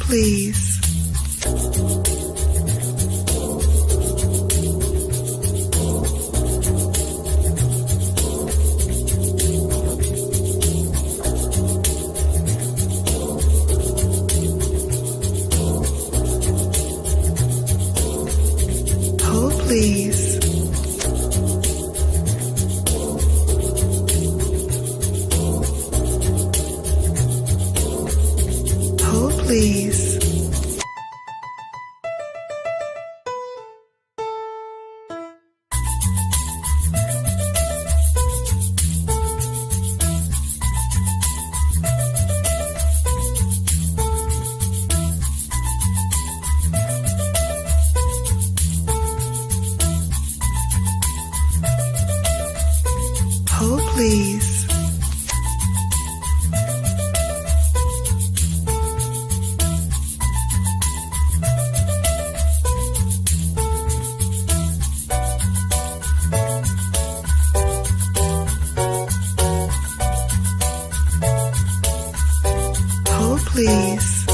please. Hold, please. Hold, please. Hold, please. Hold, please.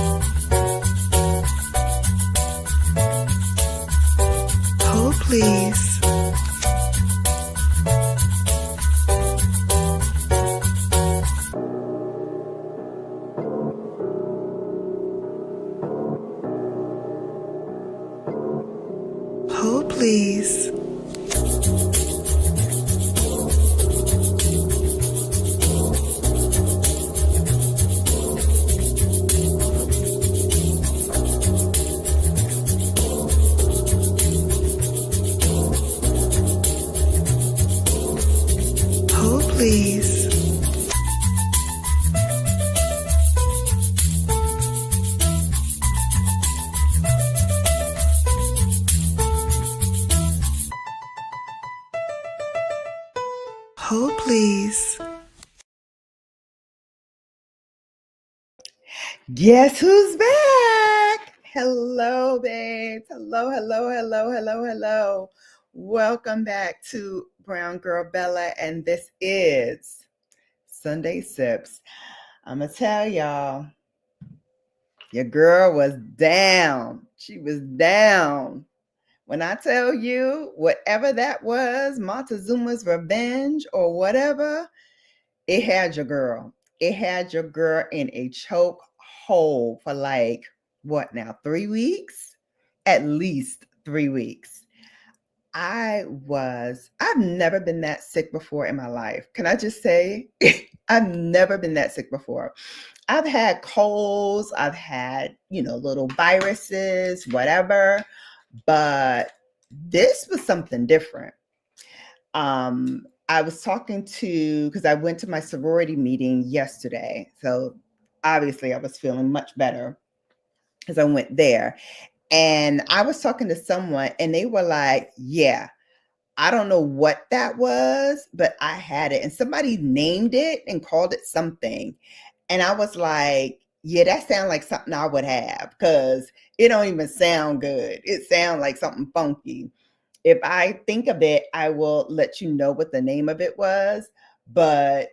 Hold, please. Hold, please. Hold, please. Hold, please. Guess who's back? Hello, babes. Hello. Welcome back to Brown Girl Bella, and this is Sunday Sips. I'm going to tell y'all, your girl was down. She was down. When I tell you, whatever that was, Montezuma's revenge or whatever, it had your girl. It had your girl in a choke hold for like, what now, 3 weeks? At least 3 weeks. I've never been that sick before in my life. Can I just say, I've never been that sick before. I've had colds, I've had, little viruses, whatever, but this was something different. I was talking because I went to my sorority meeting yesterday. So obviously I was feeling much better as I went there. And I was talking to someone and they were like, yeah, I don't know what that was, but I had it. And somebody named it and called it something. And I was like, yeah, that sounds like something I would have because it don't even sound good. It sounds like something funky. If I think of it, I will let you know what the name of it was. But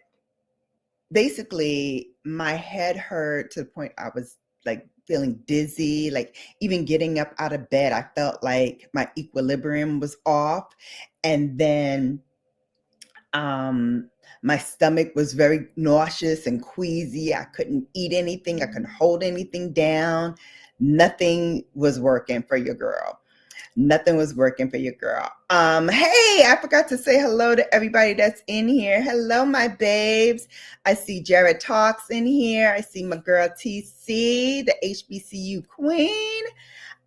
basically, my head hurt to the point I was like feeling dizzy, like even getting up out of bed, I felt like my equilibrium was off. And then my stomach was very nauseous and queasy. I couldn't eat anything. I couldn't hold anything down. Nothing was working for your girl. Nothing was working for your girl. Hey, I forgot to say hello to everybody that's in here. Hello, my babes. I see Jared Talks in here. I see my girl TC, the HBCU queen.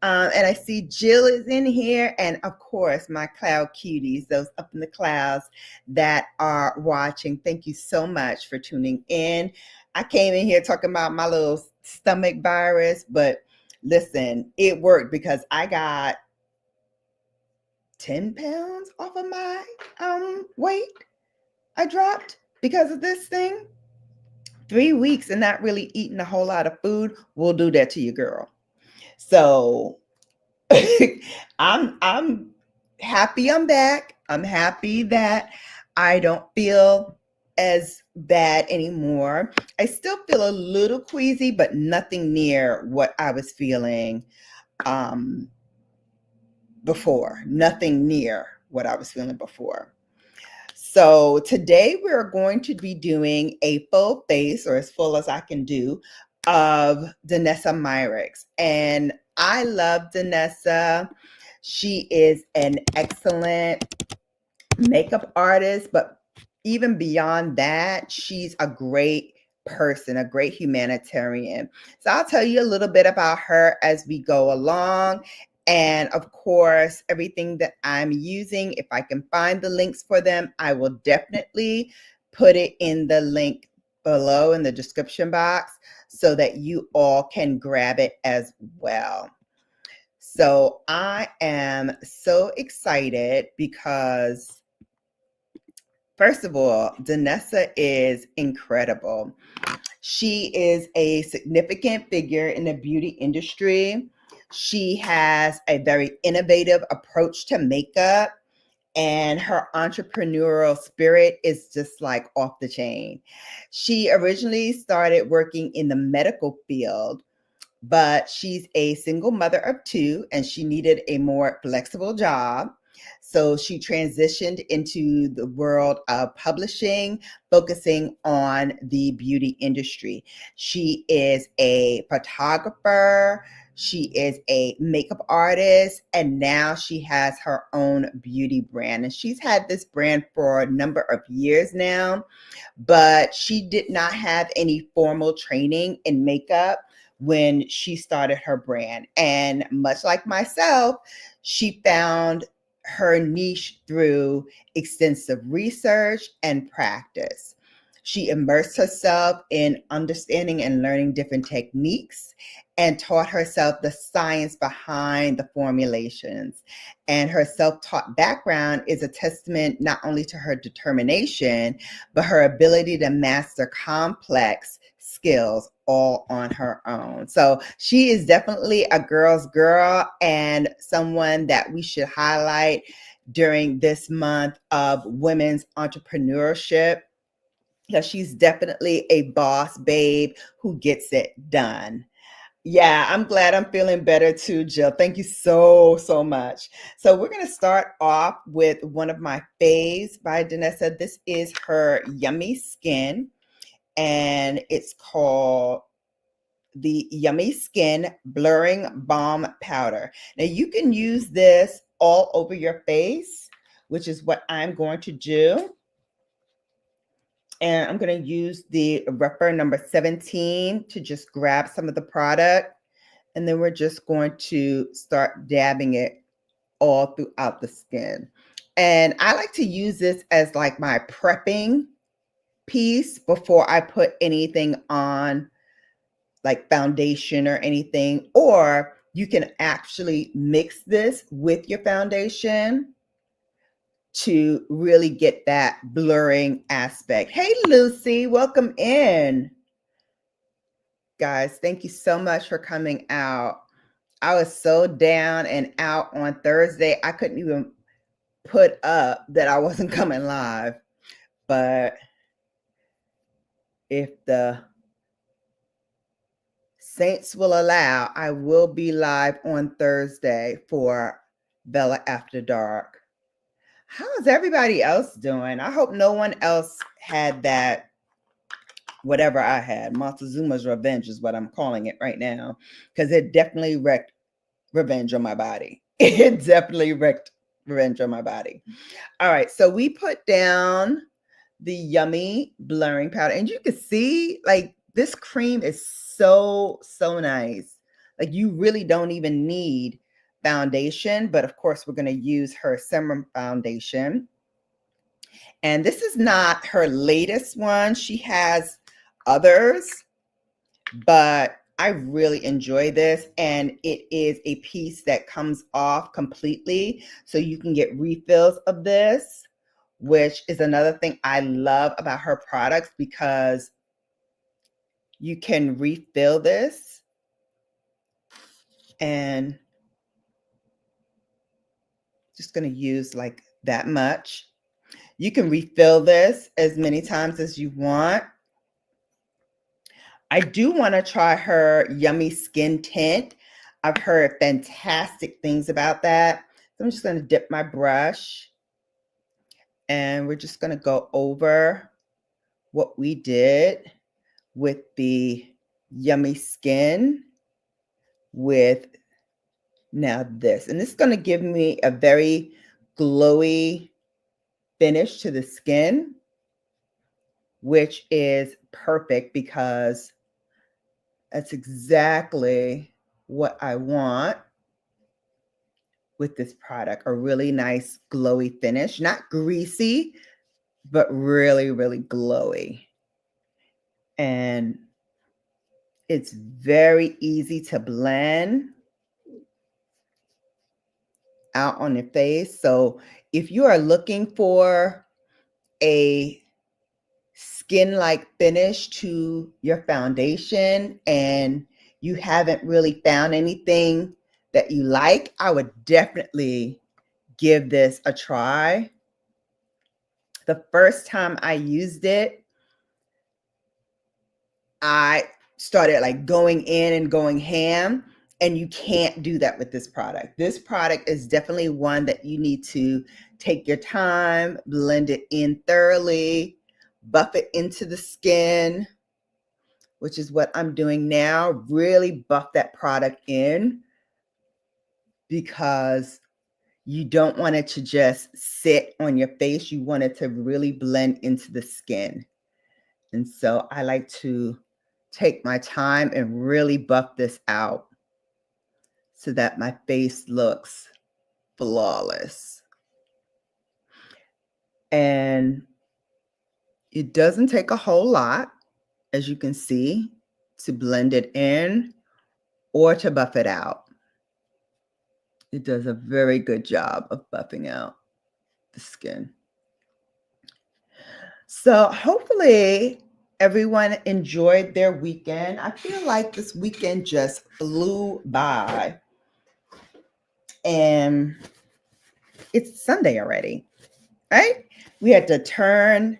And I see Jill is in here. And of course, my cloud cuties, those up in the clouds that are watching. Thank you so much for tuning in. I came in here talking about my little stomach virus, but listen, it worked because I got 10 pounds off of my weight. I dropped because of this thing. 3 weeks and not really eating a whole lot of food will do that to your girl. So I'm happy I'm back. I'm happy that I don't feel as bad anymore. I still feel a little queasy, but nothing near what I was feeling before. Nothing near what I was feeling before. So today we're going to be doing a full face, or as full as I can do, of Danessa Myricks. And I love Danessa. She is an excellent makeup artist, but even beyond that, she's a great person, a great humanitarian. So I'll tell you a little bit about her as we go along. And of course, everything that I'm using, if I can find the links for them, I will definitely put it in the link below in the description box so that you all can grab it as well. So I am so excited because first of all, Danessa is incredible. She is a significant figure in the beauty industry. She has a very innovative approach to makeup, and her entrepreneurial spirit is just like off the chain. She originally started working in the medical field, but she's a single mother of two and she needed a more flexible job. So she transitioned into the world of publishing, focusing on the beauty industry. She is a photographer, she is a makeup artist, and now she has her own beauty brand. And she's had this brand for a number of years now, but she did not have any formal training in makeup when she started her brand. And much like myself, she found her niche through extensive research and practice. She immersed herself in understanding and learning different techniques and taught herself the science behind the formulations. And her self-taught background is a testament not only to her determination, but her ability to master complex skills all on her own. So she is definitely a girl's girl and someone that we should highlight during this month of women's entrepreneurship, because she's definitely a boss babe who gets it done. Yeah, I'm glad I'm feeling better too, Jill. Thank you so much. So we're going to start off with one of my faves by Danessa. This is her Yummy Skin, and it's called the Yummy Skin Blurring Balm Powder. Now you can use this all over your face, which is what I'm going to do. And I'm going to use the rougher number 17 to just grab some of the product. And then we're just going to start dabbing it all throughout the skin. And I like to use this as like my prepping piece before I put anything on, like foundation or anything. Or you can actually mix this with your foundation to really get that blurring aspect. Hey, Lucy, welcome in. Guys, thank you so much for coming out. I was so down and out on Thursday, I couldn't even put up that I wasn't coming live. But if the saints will allow, I will be live on Thursday for Bella After Dark. How is everybody else doing? I hope no one else had that, whatever I had. Montezuma's Revenge is what I'm calling it right now, because it definitely wrecked revenge on my body. It definitely wrecked revenge on my body. All right, so we put down the Yummy blurring powder, and you can see like this cream is so nice. Like you really don't even need foundation, but of course we're going to use her serum foundation. And this is not her latest one. She has others, but I really enjoy this, and it is a piece that comes off completely, so you can get refills of this, which is another thing I love about her products, because you can refill this. And just going to use like that much. You can refill this as many times as you want. I do want to try her Yummy Skin Tint. I've heard fantastic things about that. So I'm just going to dip my brush and we're just going to go over what we did with the Yummy Skin with now this. And this is going to give me a very glowy finish to the skin, which is perfect because that's exactly what I want with this product. A really nice glowy finish, not greasy, but really, really glowy. And it's very easy to blend out on your face. So if you are looking for a skin-like finish to your foundation and you haven't really found anything that you like, I would definitely give this a try. The first time I used it, I started like going in and going ham, and you can't do that with this product. This product is definitely one that you need to take your time, blend it in thoroughly, buff it into the skin, which is what I'm doing now. Really buff that product in because you don't want it to just sit on your face. You want it to really blend into the skin. And so I like to take my time and really buff this out so that my face looks flawless. And it doesn't take a whole lot, as you can see, to blend it in or to buff it out. It does a very good job of buffing out the skin. So hopefully everyone enjoyed their weekend. I feel like this weekend just flew by. And it's Sunday already, right? We had to turn,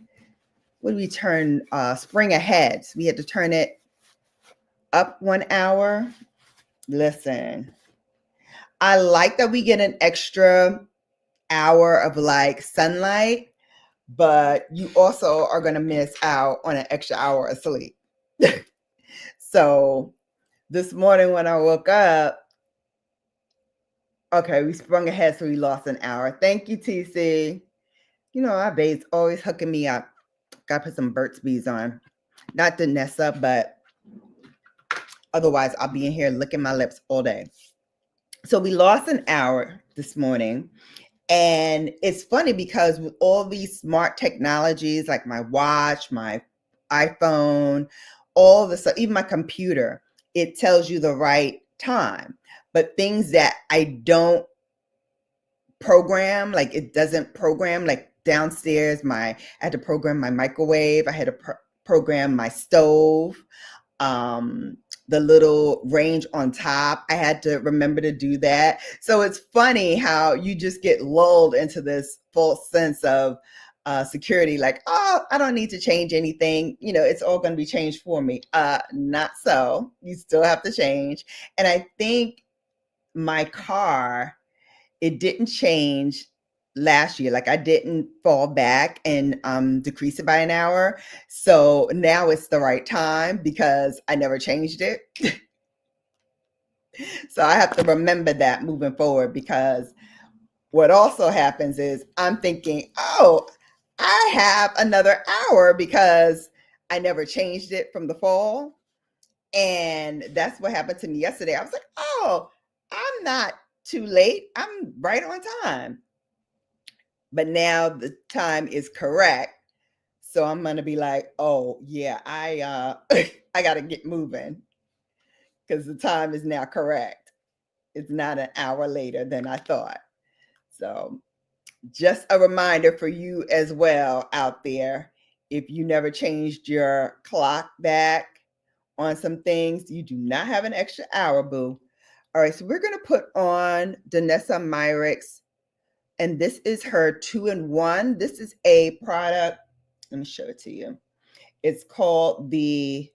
what did we turn? Spring ahead. We had to turn it up 1 hour. Listen, I like that we get an extra hour of like sunlight, but you also are going to miss out on an extra hour of sleep. So this morning when I woke up, okay, we sprung ahead, so we lost an hour. Thank you, TC. You know, our babe's always hooking me up. Got to put some Burt's Bees on. Not Danessa, but otherwise I'll be in here licking my lips all day. So we lost an hour this morning. And it's funny because with all these smart technologies, like my watch, my iPhone, all the stuff, even my computer, it tells you the right time. But things that I don't program, like it doesn't program, like downstairs, I had to program my microwave. I had to program my stove. The little range on top, I had to remember to do that. So it's funny how you just get lulled into this false sense of security, like, oh, I don't need to change anything. You know, it's all going to be changed for me. Not so. You still have to change. And I think my car, it didn't change last year. Like I didn't fall back and decrease it by an hour. So now it's the right time because I never changed it. So I have to remember that moving forward, because what also happens is I'm thinking, oh, I have another hour because I never changed it from the fall. And that's what happened to me yesterday. I was like, oh, I'm not too late. I'm right on time. But now the time is correct. So I'm going to be like, oh, yeah, I got to get moving because the time is now correct. It's not an hour later than I thought. So just a reminder for you as well out there. If you never changed your clock back on some things, you do not have an extra hour, boo. All right, so we're going to put on Danessa Myricks And this is her 2-in-1. This is a product. Let me show it to you. It's called the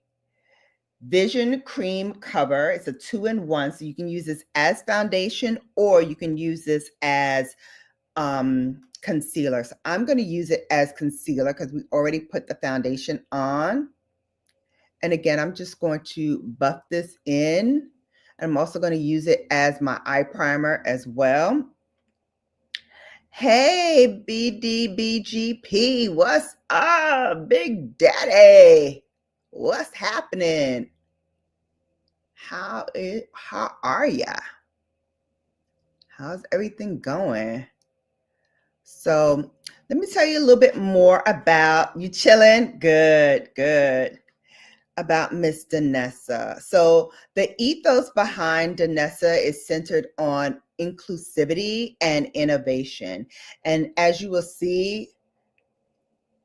Vision Cream Cover. It's a 2-in-1. So you can use this as foundation or you can use this as concealer. So I'm going to use it as concealer because we already put the foundation on. And again, I'm just going to buff this in. I'm also going to use it as my eye primer as well. Hey, BDBGP, what's up, Big Daddy? What's happening? How are ya? How's everything going? So let me tell you a little bit more about you chilling. Good, good. About Miss Danessa. So the ethos behind Danessa is centered on inclusivity and innovation. And as you will see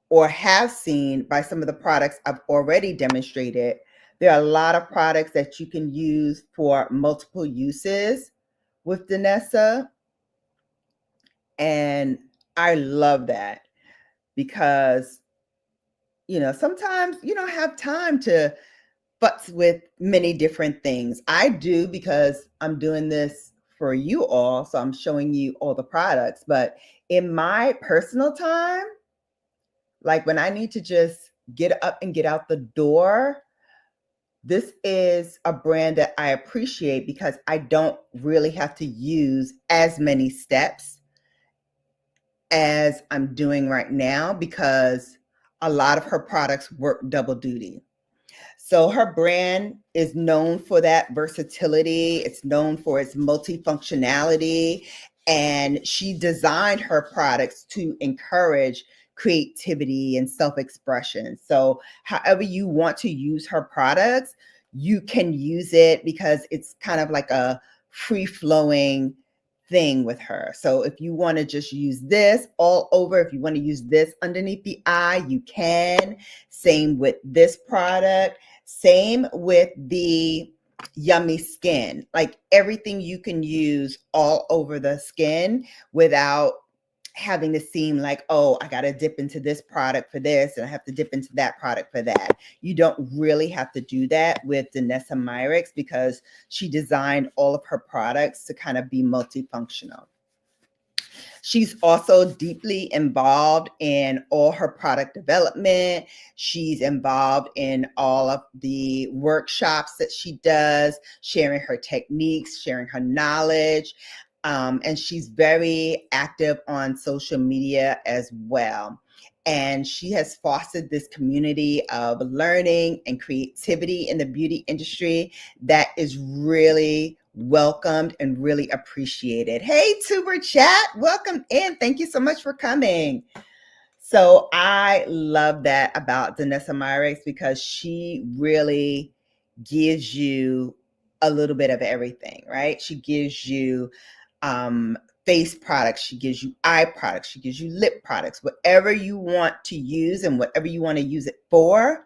or have seen by some of the products I've already demonstrated, there are a lot of products that you can use for multiple uses with Danessa. And I love that because, you know, sometimes you don't have time to futz with many different things. I do because I'm doing this for you all. So I'm showing you all the products. But in my personal time, like when I need to just get up and get out the door, this is a brand that I appreciate because I don't really have to use as many steps as I'm doing right now because a lot of her products work double duty. So her brand is known for that versatility. It's known for its multifunctionality. And she designed her products to encourage creativity and self-expression. So however you want to use her products, you can use it because it's kind of like a free-flowing thing with her. So if you want to just use this all over, if you want to use this underneath the eye, you can. Same with this product. Same with the Yummy Skin. Like everything you can use all over the skin without having to seem like, oh, I got to dip into this product for this and I have to dip into that product for that. You don't really have to do that with Danessa Myricks because she designed all of her products to kind of be multifunctional. She's also deeply involved in all her product development. She's involved in all of the workshops that she does, sharing her techniques, sharing her knowledge. And she's very active on social media as well. And she has fostered this community of learning and creativity in the beauty industry that is really welcomed and really appreciated. Hey, Tuber Chat, welcome in. Thank you so much for coming. So I love that about Danessa Myricks because she really gives you a little bit of everything, right? She gives you face products, she gives you eye products, she gives you lip products, whatever you want to use and whatever you want to use it for,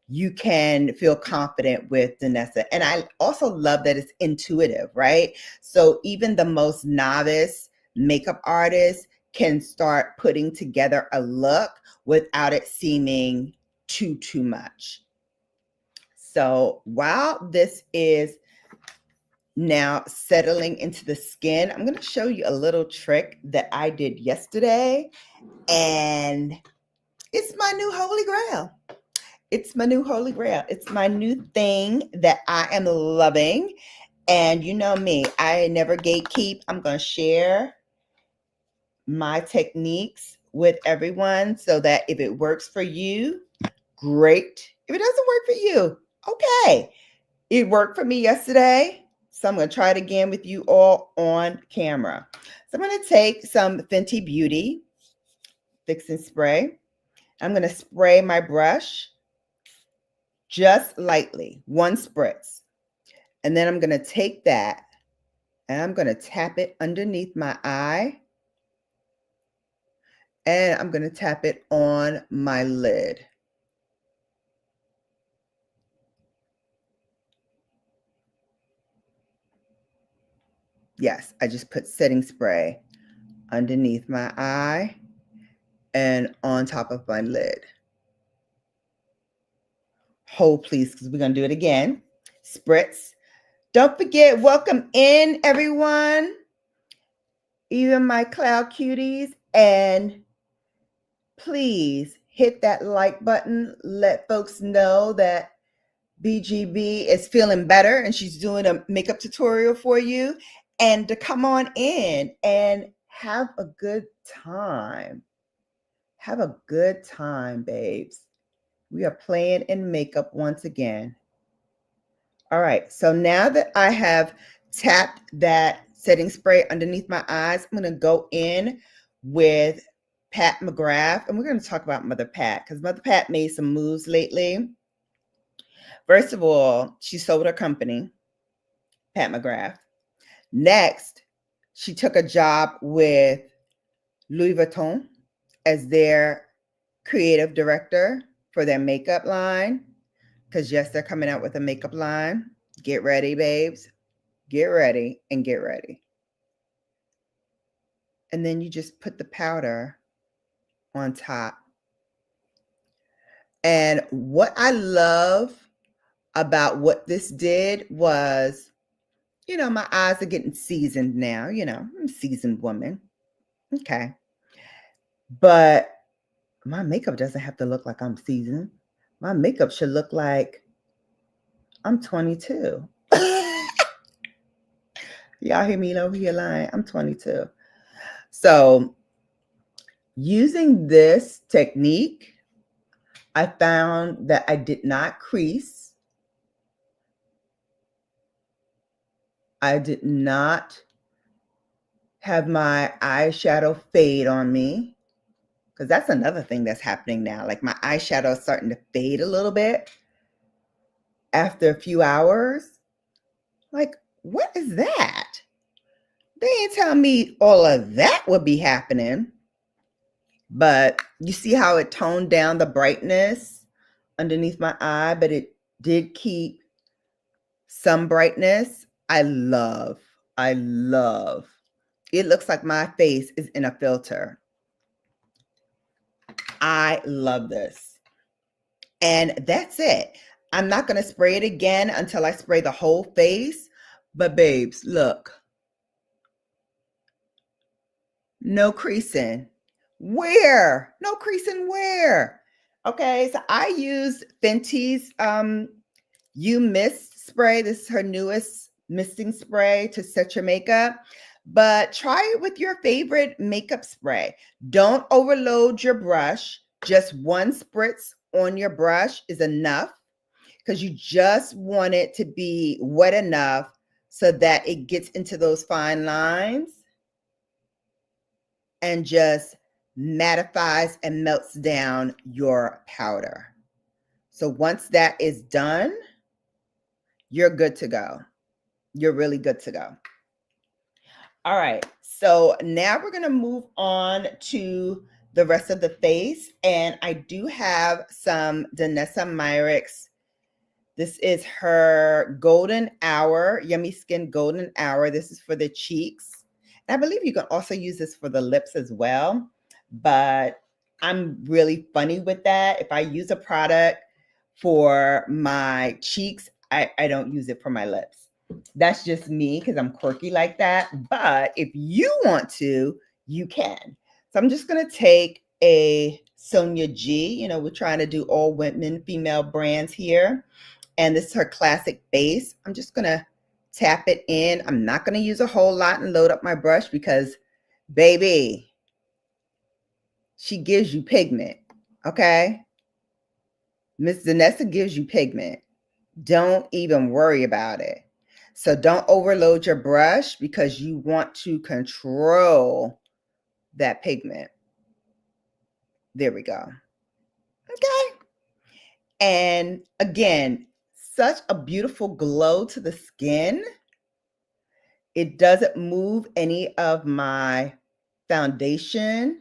you can feel confident with Danessa. And I also love that it's intuitive, right? So even the most novice makeup artist can start putting together a look without it seeming too much. So while this is now settling into the skin, I'm going to show you a little trick that I did yesterday, and it's my new holy grail. It's my new holy grail. It's my new thing that I am loving. And you know me, I never gatekeep. I'm going to share my techniques with everyone so that if it works for you, great. If it doesn't work for you, okay. It worked for me yesterday, so I'm going to try it again with you all on camera. So I'm going to take some Fenty Beauty Fix and Spray. I'm going to spray my brush just lightly, one spritz. And then I'm going to take that and I'm going to tap it underneath my eye. And I'm going to tap it on my lid. Yes, I just put setting spray underneath my eye and on top of my lid. Hold, please, because we're going to do it again. Spritz. Don't forget, welcome in, everyone. Even my cloud cuties. And please hit that like button. Let folks know that BGB is feeling better and she's doing a makeup tutorial for you. And to come on in and have a good time. Have a good time, babes. We are playing in makeup once again. All right, so now that I have tapped that setting spray underneath my eyes, I'm going to go in with Pat McGrath, and we're going to talk about Mother Pat because Mother Pat made some moves lately. First of all, she sold her company, Pat McGrath. Next, she took a job with Louis Vuitton as their creative director for their makeup line. Because yes, they're coming out with a makeup line. Get ready, babes. Get ready and get ready. And then you just put the powder on top. And what I love about what this did was, you know, my eyes are getting seasoned now. You know, I'm a seasoned woman. Okay. But my makeup doesn't have to look like I'm seasoned. My makeup should look like I'm 22. Y'all hear me over here lying? I'm 22. So using this technique, I found that I did not crease. I did not have my eyeshadow fade on me, because that's another thing that's happening now. Like my eyeshadow is starting to fade a little bit after a few hours. Like, what is that? They ain't telling me all of that would be happening. But you see how it toned down the brightness underneath my eye, but it did keep some brightness. I love. It looks like my face is in a filter. I love this. And that's it. I'm not going to spray it again until I spray the whole face. But babes, look. No creasing. Where? No creasing where? Okay, so I used Fenty's You Mist spray. This is her newest misting spray to set your makeup. But try it with your favorite makeup spray. Don't overload your brush. Just one spritz on your brush is enough, because you just want it to be wet enough so that it gets into those fine lines and just mattifies and melts down your powder. So once that is done, you're good to go. You're really good to go. All right, so now we're going to move on to the rest of the face. And I do have some Danessa Myricks. This is her Golden Hour, Yummy Skin Golden Hour. This is for the cheeks. And I believe you can also use this for the lips as well. But I'm really funny with that. If I use a product for my cheeks, I don't use it for my lips. That's just me because I'm quirky like that. But if you want to, you can. So I'm just going to take a Sonia G. You know, we're trying to do all women, female brands here. And this is her classic base. I'm just going to tap it in. I'm not going to use a whole lot and load up my brush because, baby, she gives you pigment, okay? Miss Danessa gives you pigment. Don't even worry about it. So don't overload your brush because you want to control that pigment. There we go. Okay. And again, such a beautiful glow to the skin. It doesn't move any of my foundation.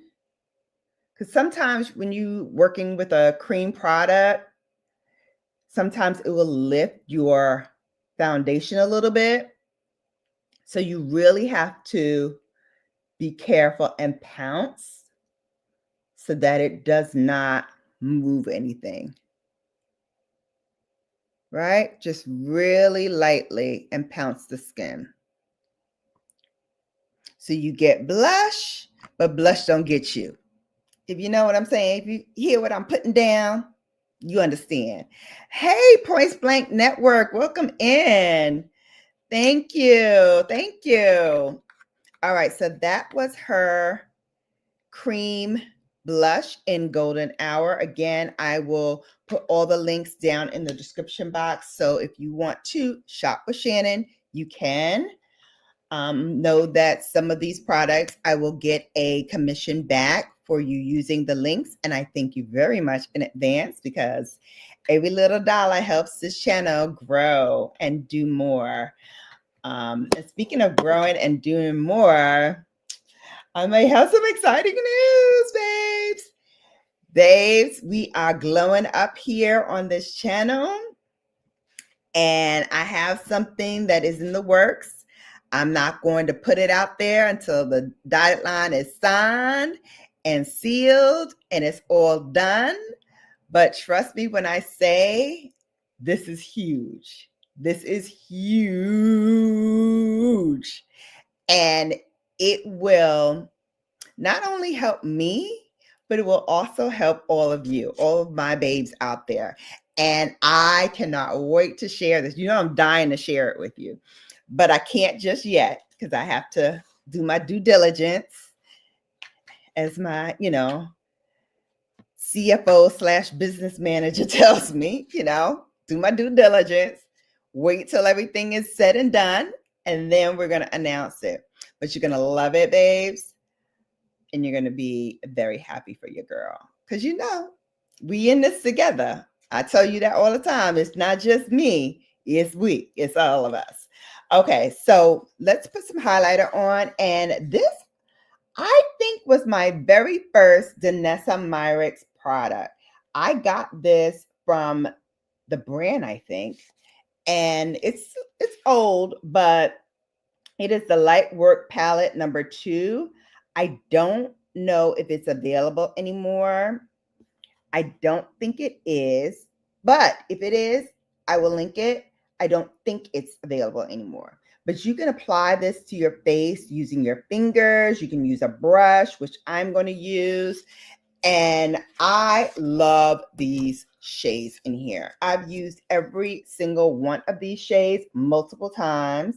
Because sometimes when you're working with a cream product, sometimes it will lift your foundation a little bit. So you really have to be careful and pounce so that it does not move anything. Right? Just really lightly and pounce the skin. So you get blush, but blush don't get you. If you know what I'm saying, if you hear what I'm putting down, you understand. Hey, Point Blank Network, welcome in. Thank you. Thank you. All right, so that was her cream blush in Golden Hour. Again, I will put all the links down in the description box. So if you want to shop with Shannon, you can. Know that some of these products I will get a commission back for you using the links. And I thank you very much in advance because every little dollar helps this channel grow and do more. And speaking of growing and doing more, I may have some exciting news, babes. Babes, we are glowing up here on this channel. And I have something that is in the works. I'm not going to put it out there until the dotted line is signed and sealed and it's all done. But trust me when I say this is huge. This is huge. And it will not only help me, but it will also help all of you, all of my babes out there. And I cannot wait to share this. You know, I'm dying to share it with you, but I can't just yet because I have to do my due diligence as my, CFO / business manager tells me, do my due diligence, wait till everything is said and done, and then we're going to announce it. But you're going to love it, babes. And you're going to be very happy for your girl. Because we in this together. I tell you that all the time. It's not just me. It's we. It's all of us. Okay, so let's put some highlighter on. And this, I think, was my very first Danessa Myricks product. I got this from the brand, I think. And it's old, but it is the Light Work Palette number 2. I don't know if it's available anymore. I don't think it is, but if it is, I will link it. I don't think it's available anymore. But you can apply this to your face using your fingers. You can use a brush, which I'm going to use. And I love these shades in here. I've used every single one of these shades multiple times.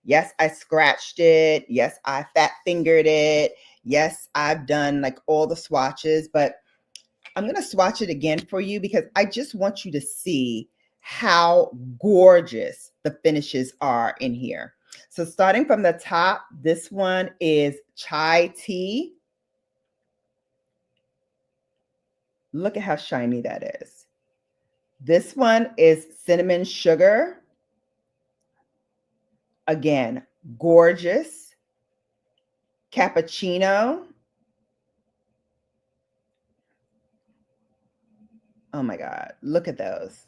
Yes, I scratched it. Yes, I fat fingered it. Yes, I've done like all the swatches, but I'm going to swatch it again for you because I just want you to see how gorgeous the finishes are in here. So starting from the top, this one is chai tea. Look at how shiny that is. This one is cinnamon sugar. Again, gorgeous. Cappuccino. Oh my God, look at those.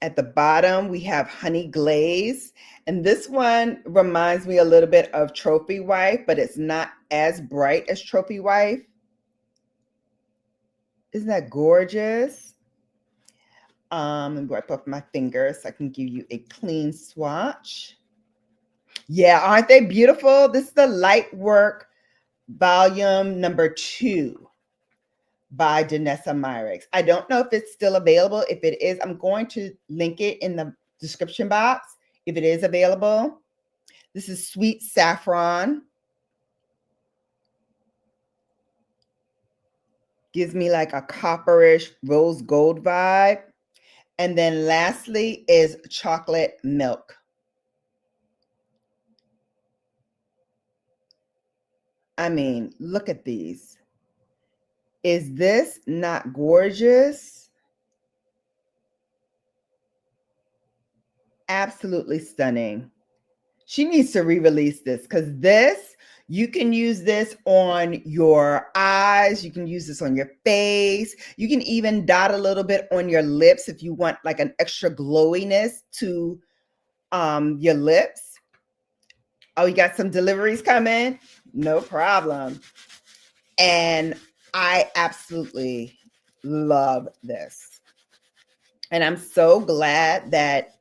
At the bottom, we have honey glaze. And this one reminds me a little bit of Trophy Wife, but it's not as bright as Trophy Wife. Isn't that gorgeous? Let me wipe off my fingers so I can give you a clean swatch. Yeah, aren't they beautiful? This is the Light Work Volume number 2 by Danessa Myricks. I don't know if it's still available. If it is, I'm going to link it in the description box if it is available. This is Sweet Saffron. Gives me like a copperish rose gold vibe. And then lastly is Chocolate Milk. I mean, look at these. Is this not gorgeous? Absolutely stunning. She needs to re-release this because this, you can use this on your eyes. You can use this on your face. You can even dot a little bit on your lips if you want like an extra glowiness to your lips. Oh, you got some deliveries coming? No problem. And I absolutely love this. And I'm so glad that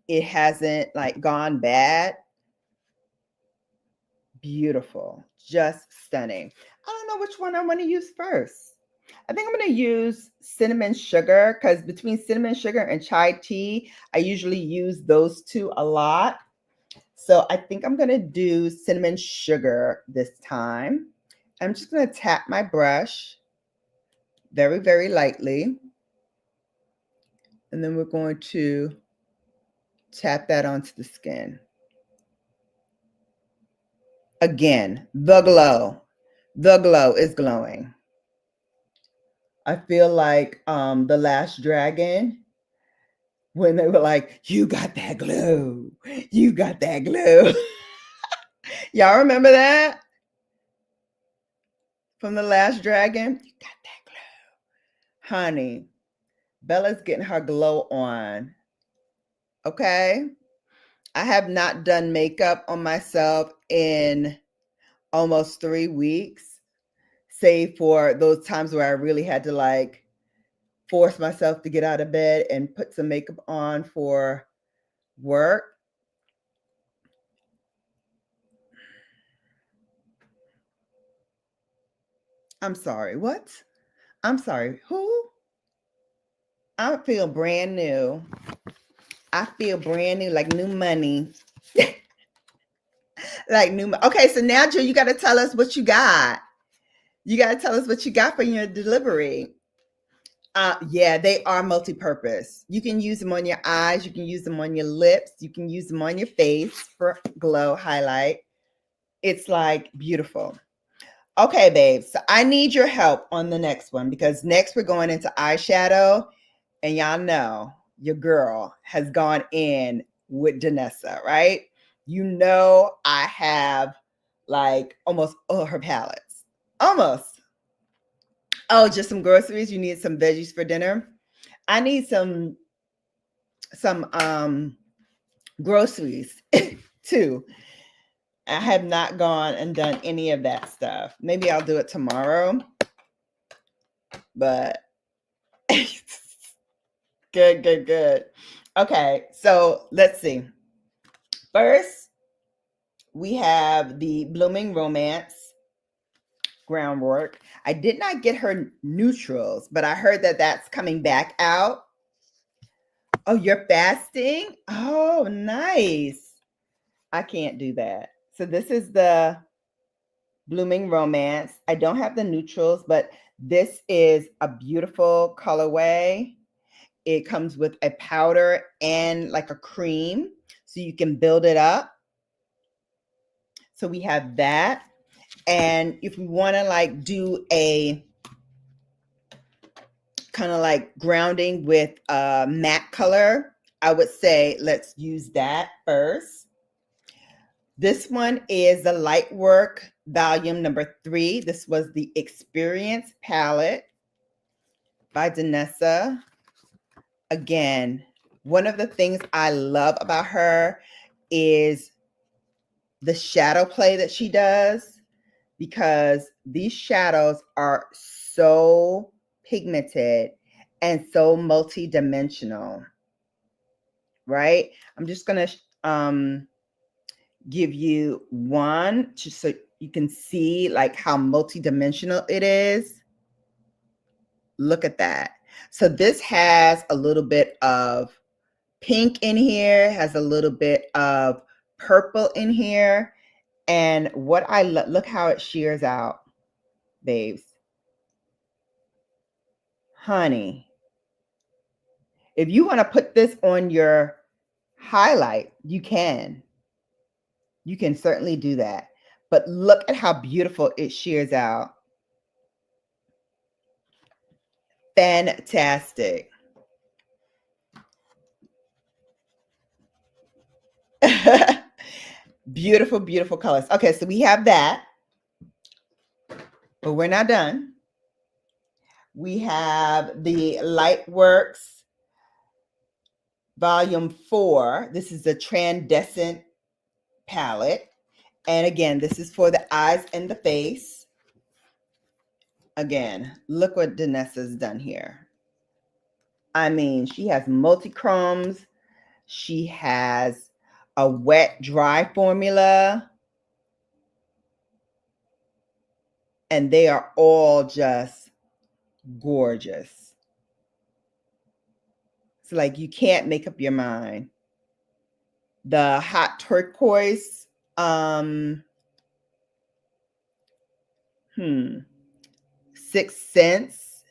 it hasn't like gone bad. Beautiful, just stunning. I don't know which one I want to use first. I think I'm going to use cinnamon sugar because between cinnamon sugar and chai tea, I usually use those two a lot. So I think I'm going to do cinnamon sugar this time. I'm just going to tap my brush very, very lightly. And then we're going to tap that onto the skin. Again, the glow. The glow is glowing. I feel like The Last Dragon, when they were like, you got that glow. You got that glow. Y'all remember that? From The Last Dragon? You got that glow. Honey, Bella's getting her glow on. Okay? I have not done makeup on myself in almost 3 weeks, save for those times where I really had to like force myself to get out of bed and put some makeup on for work. I'm sorry, what? I'm sorry, who? I feel brand new. I feel brand new, like new money. Like new money. Okay, so now, Jill, you got to tell us what you got. You got to tell us what you got for your delivery. Yeah, they are multi-purpose. You can use them on your eyes. You can use them on your lips. You can use them on your face for glow highlight. It's like beautiful. Okay, babes. So I need your help on the next one because next we're going into eyeshadow. And y'all know your girl has gone in with Danessa, right? You know I have like almost all her palettes. Almost. Oh, just some groceries. You need some veggies for dinner. I need some groceries too. I have not gone and done any of that stuff. Maybe I'll do it tomorrow. But good. Okay, so let's see. First, we have the Blooming Romance groundwork. I did not get her neutrals, but I heard that that's coming back out. Oh, you're fasting? Oh, nice. I can't do that. So this is the Blooming Romance. I don't have the neutrals, but this is a beautiful colorway. It comes with a powder and like a cream, so you can build it up. So we have that. And if we want to like do a kind of like grounding with a matte color, I would say let's use that first. This one is the Lightwork Volume number 3. This was the Experience palette by Danessa. Again, one of the things I love about her is the shadow play that she does, because these shadows are so pigmented and so multi-dimensional, right? I'm just going to give you one just so you can see like how multi-dimensional it is. Look at that. So this has a little bit of pink in here, has a little bit of purple in here. And what I look how it shears out, babes. Honey, if you want to put this on your highlight, you can. You can certainly do that. But look at how beautiful it shears out. Fantastic. Beautiful, beautiful colors. Okay, so we have that. But we're not done. We have the Lightworks Volume 4. This is the Transcendent palette. And again, this is for the eyes and the face. Again, look what Danessa's done here. I mean, she has multi-chromes. She has a wet, dry formula. And they are all just gorgeous. It's like you can't make up your mind. The hot turquoise, 6 cents.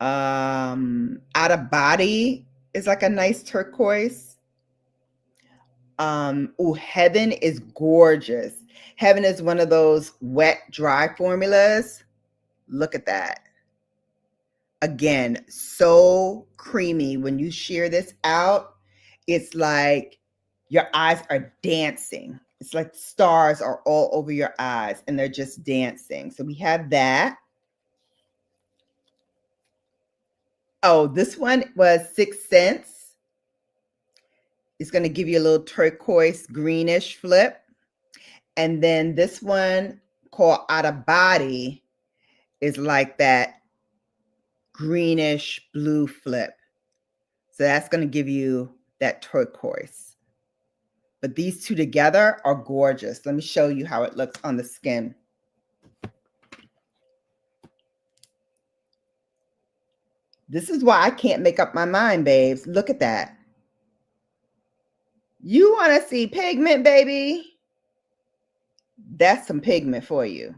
Out of body is like a nice turquoise. Heaven is gorgeous. Heaven is one of those wet, dry formulas. Look at that. Again, so creamy. When you shear this out, it's like your eyes are dancing. It's like stars are all over your eyes and they're just dancing. So we have that. Oh, this one was 6 cents. It's going to give you a little turquoise greenish flip. And then this one called Out of Body is like that greenish blue flip. So that's going to give you that turquoise. But these two together are gorgeous. Let me show you how it looks on the skin. This is why I can't make up my mind, babes. Look at that. You want to see pigment, baby? That's some pigment for you.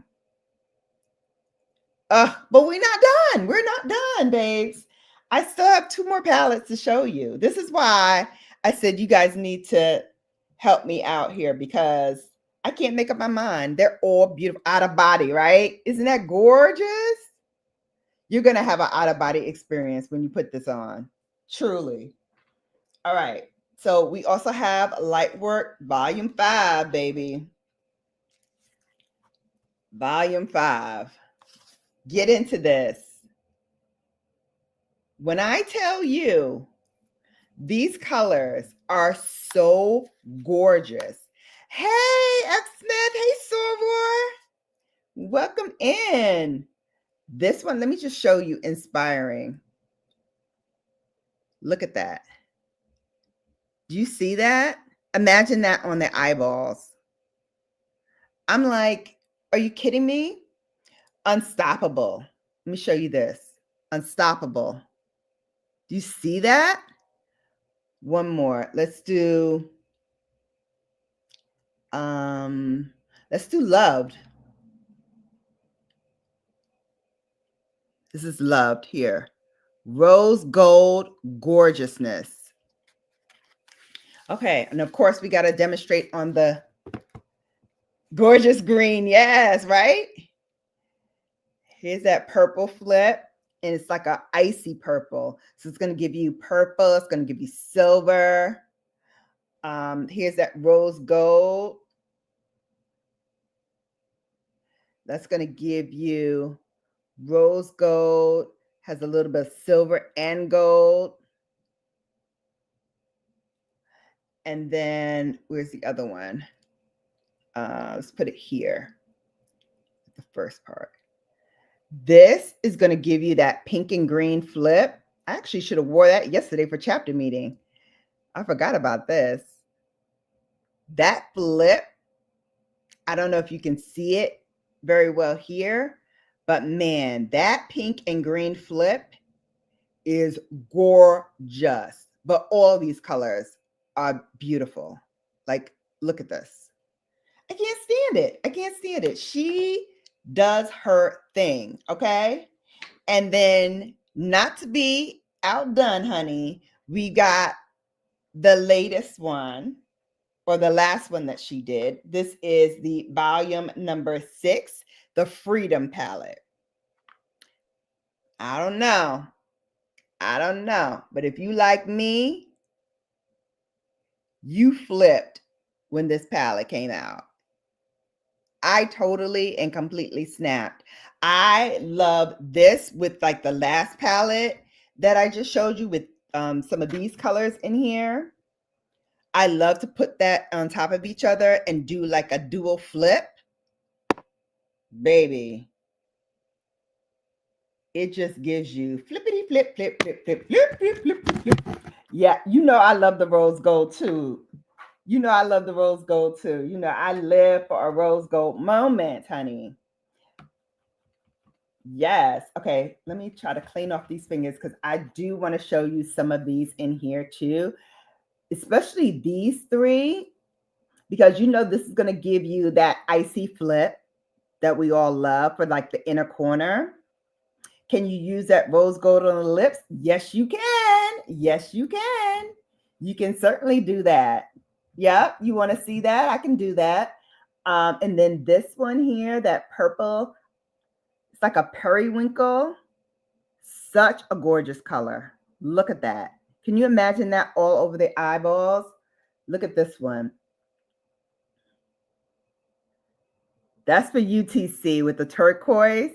But we're not done. We're not done, babes. I still have 2 more palettes to show you. This is why I said you guys need to help me out here because I can't make up my mind. They're all beautiful. Out of body, right? Isn't that gorgeous? You're going to have an out of body experience when you put this on. Truly. All right. So we also have Lightwork Volume 5, baby. Volume 5. Get into this. When I tell you these colors are so gorgeous. Hey, F. Smith. Hey, Soror. Welcome in. This one, let me just show you inspiring. Look at that. Do you see that? Imagine that on the eyeballs. I'm like, are you kidding me? Unstoppable. Let me show you this. Unstoppable. Do you see that? One more. Let's do Loved. This is Loved here. Rose Gold Gorgeousness. Okay, and of course we got to demonstrate on the gorgeous green. Yes, right? Here's that purple flip, and it's like an icy purple. So it's going to give you purple. It's going to give you silver. Here's that rose gold. That's going to give you rose gold, has a little bit of silver and gold. And then where's the other one? Let's put it here, the first part. This is going to give you that pink and green flip. I actually should have wore that yesterday for chapter meeting. I forgot about this. That flip, I don't know if you can see it very well here, but man, that pink and green flip is gorgeous. But all these colors are beautiful. Like, look at this. I can't stand it. I can't stand it. She does her thing, okay? And then, not to be outdone, honey, we got the latest one, or the last one that she did. This is the volume number 6, the Freedom Palette. I don't know. But if you like me, you flipped when this palette came out. I totally and completely snapped. I love this with like the last palette that I just showed you with some of these colors in here. I love to put that on top of each other and do like a dual flip. Baby, it just gives you flippity flip, flip, flip, flip, flip, flip, flip, flip, flip. Yeah, you know I love the rose gold too. You know I love the rose gold too. You know I live for a rose gold moment, honey. Yes. Okay, let me try to clean off these fingers because I do want to show you some of these in here too, especially these three, because you know this is going to give you that icy flip that we all love for like the inner corner. Can you use that rose gold on the lips? Yes, you can. Yes, you can. You can certainly do that. Yep. You want to see that? I can do that. And then this one here, that purple, it's like a periwinkle. Such a gorgeous color. Look at that. Can you imagine that all over the eyeballs? Look at this one. That's for UTC with the turquoise.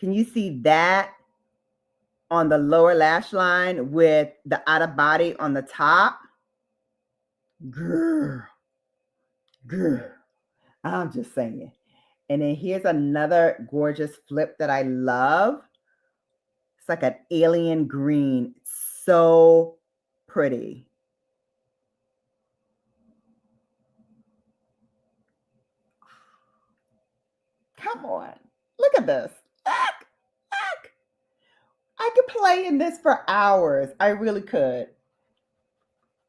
Can you see that on the lower lash line with the out of body on the top? Girl, girl. I'm just saying. And then here's another gorgeous flip that I love. It's like an alien green. It's so pretty. Come on. Look at this. Look, look. I could play in this for hours. I really could.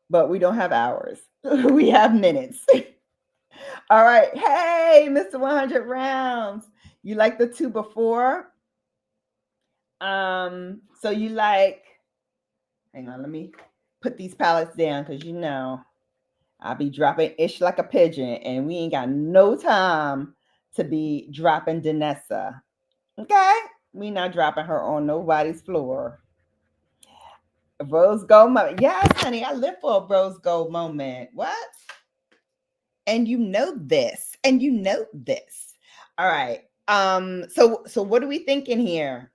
But we don't have hours. We have minutes. All right. Hey, Mr. 100 Rounds. You like the two before? So you like, hang on, let me put these palettes down because you know I'll be dropping Ish Like a Pigeon and we ain't got no time to be dropping Danessa. Okay? We not dropping her on nobody's floor. Rose gold moment. Yes, honey, I live for a rose gold moment. What? And you know this. And you know this. All right. So what are we thinking here?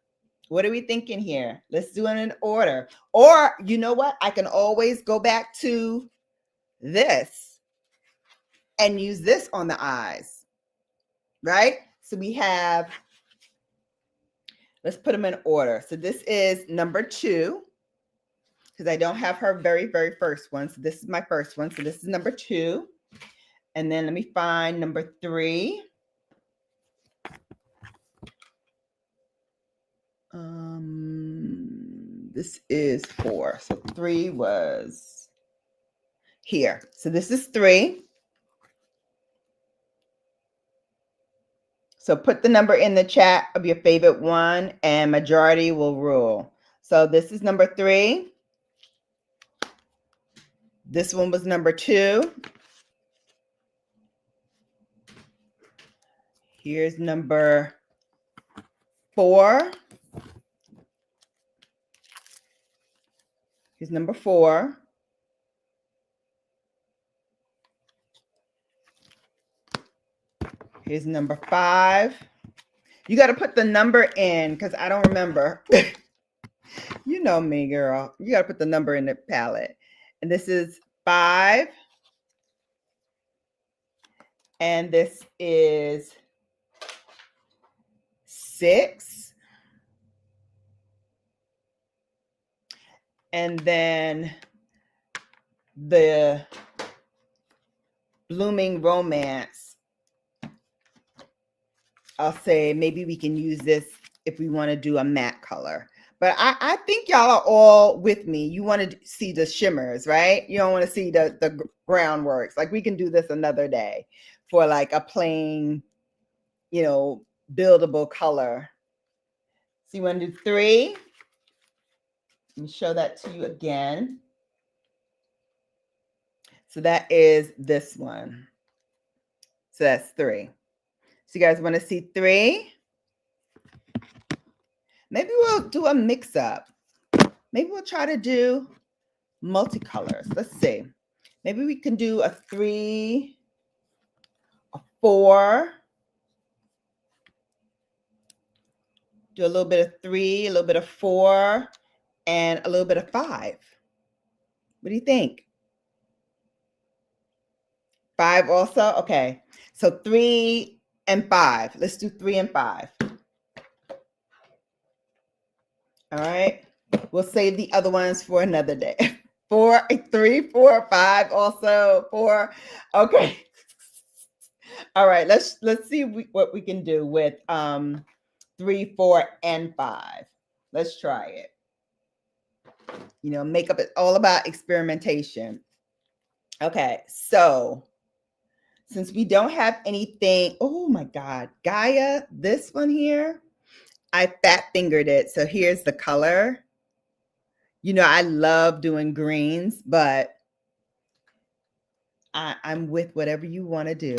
What are we thinking here? Let's do it in order. Or you know what? I can always go back to this and use this on the eyes. Right? So we have, let's put them in order. So this is number 2. Because I don't have her very, very first one. So this is my first one. So this is number 2. And then let me find number 3. This is 4. So 3 was here. So this is 3. So put the number in the chat of your favorite one and majority will rule. So this is number 3. This one was number 2. Here's number 4. Here's number 4. Here's number 5. You got to put the number in because I don't remember. You know me, girl. You got to put the number in the palette. And this is 5. And this is 6. And then the Blooming Romance. I'll say maybe we can use this if we want to do a matte color. But I think y'all are all with me. You want to see the shimmers, right? You don't want to see the groundworks. Like we can do this another day for like a plain, you know, buildable color. So you want to do 3. Let me show that to you again. So that is this one. So that's 3. So you guys want to see 3? Maybe we'll do a mix up. Maybe we'll try to do multicolors. Let's see. Maybe we can do a 3, a 4. Do a little bit of 3, a little bit of 4, and a little bit of 5. What do you think? 5 also? Okay. So 3 and 5. Let's do 3 and 5. All right. We'll save the other ones for another day. 4, 3, 4, 5 also. 4. Okay. All right. Let's see what we can do with 3, 4, and 5. Let's try it. You know, makeup is all about experimentation. Okay. So since we don't have anything, oh my God, Gaia, this one here, I fat fingered it. So here's the color. You know, I love doing greens, but I'm with whatever you want to do.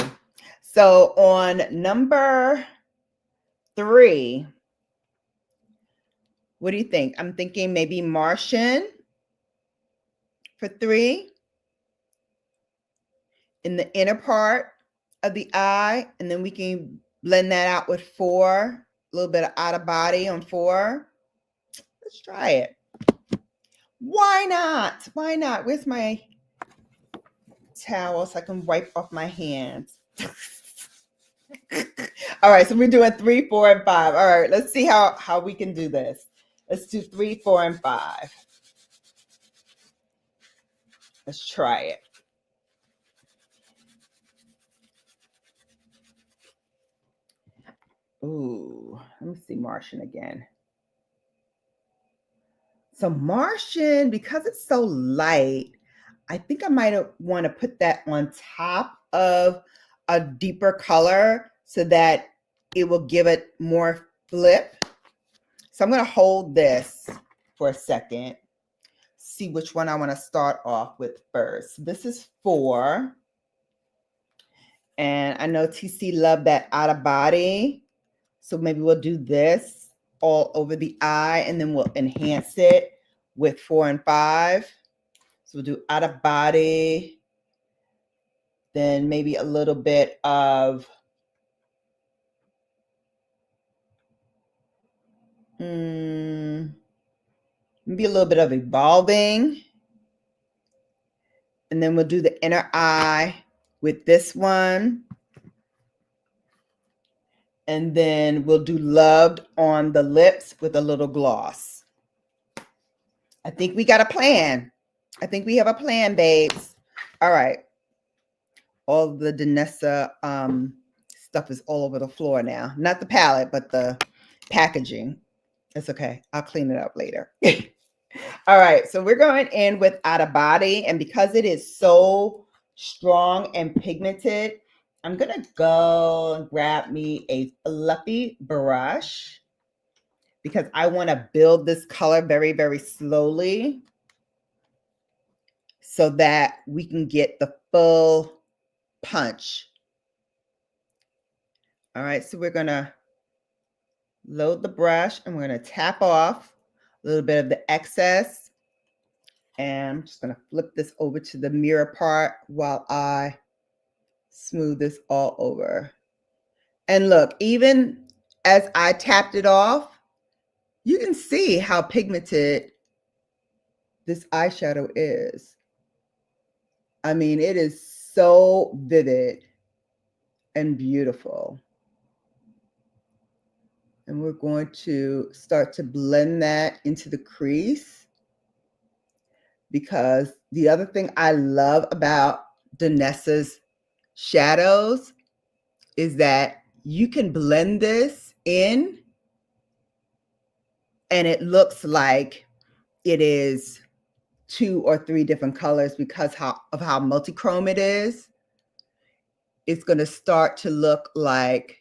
So on number 3, what do you think? I'm thinking maybe Martian for 3 in the inner part of the eye. And then we can blend that out with 4, a little bit of out of body on 4. Let's try it. Why not? Why not? Where's my towel so I can wipe off my hands? All right, so we're doing 3, 4, and 5. All right, let's see how we can do this. Let's do 3, 4, and 5. Let's try it. Ooh, let me see Martian again. So Martian, because it's so light, I think I might want to put that on top of a deeper color so that it will give it more flip. So I'm going to hold this for a second, see which one I want to start off with first. This is 4. And I know TC loved that out of body. So maybe we'll do this all over the eye and then we'll enhance it with 4 and 5. So we'll do out of body, then maybe a little bit of maybe a little bit of evolving. And then we'll do the inner eye with this one. And then we'll do loved on the lips with a little gloss. I think we got a plan. I think we have a plan, babes. All right. All the Danessa stuff is all over the floor now. Not the palette, but the packaging. It's okay. I'll clean it up later. All right. So we're going in with out of body. And because it is so strong and pigmented, I'm going to go and grab me a fluffy brush because I want to build this color very, very slowly so that we can get the full punch. All right, so we're going to load the brush and we're going to tap off a little bit of the excess. And I'm just going to flip this over to the mirror part while I smooth this all over. And look, even as I tapped it off, you can see how pigmented this eyeshadow is. I mean, it is so vivid and beautiful. And we're going to start to blend that into the crease, because the other thing I love about Danessa's shadows is that you can blend this in and it looks like it is 2 or 3 different colors because of how multi-chrome it is. It's going to start to look like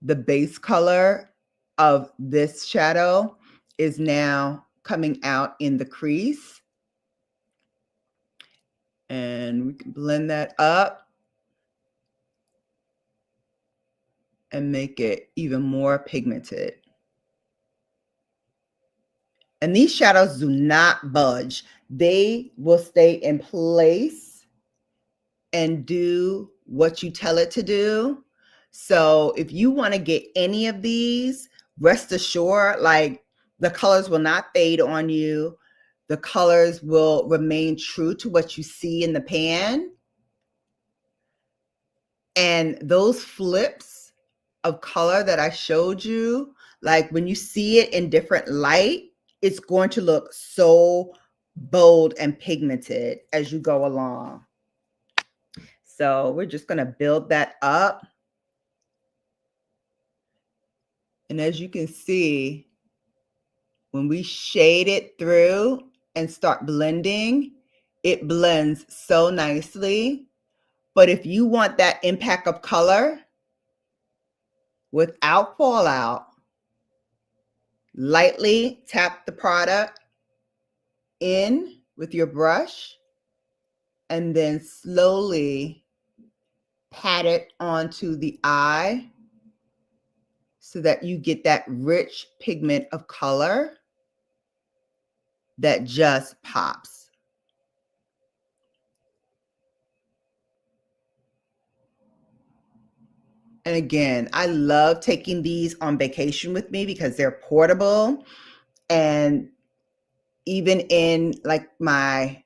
the base color of this shadow is now coming out in the crease. And we can blend that up and make it even more pigmented. And these shadows do not budge. They will stay in place and do what you tell it to do. So if you want to get any of these, rest assured, like, the colors will not fade on you. The colors will remain true to what you see in the pan. And those flips of color that I showed you, like when you see it in different light, it's going to look so bold and pigmented as you go along. So we're just going to build that up. And as you can see, when we shade it through and start blending, it blends so nicely. But if you want that impact of color without fallout, lightly tap the product in with your brush and then slowly pat it onto the eye so that you get that rich pigment of color that just pops. And again, I love taking these on vacation with me because they're portable, and even in like my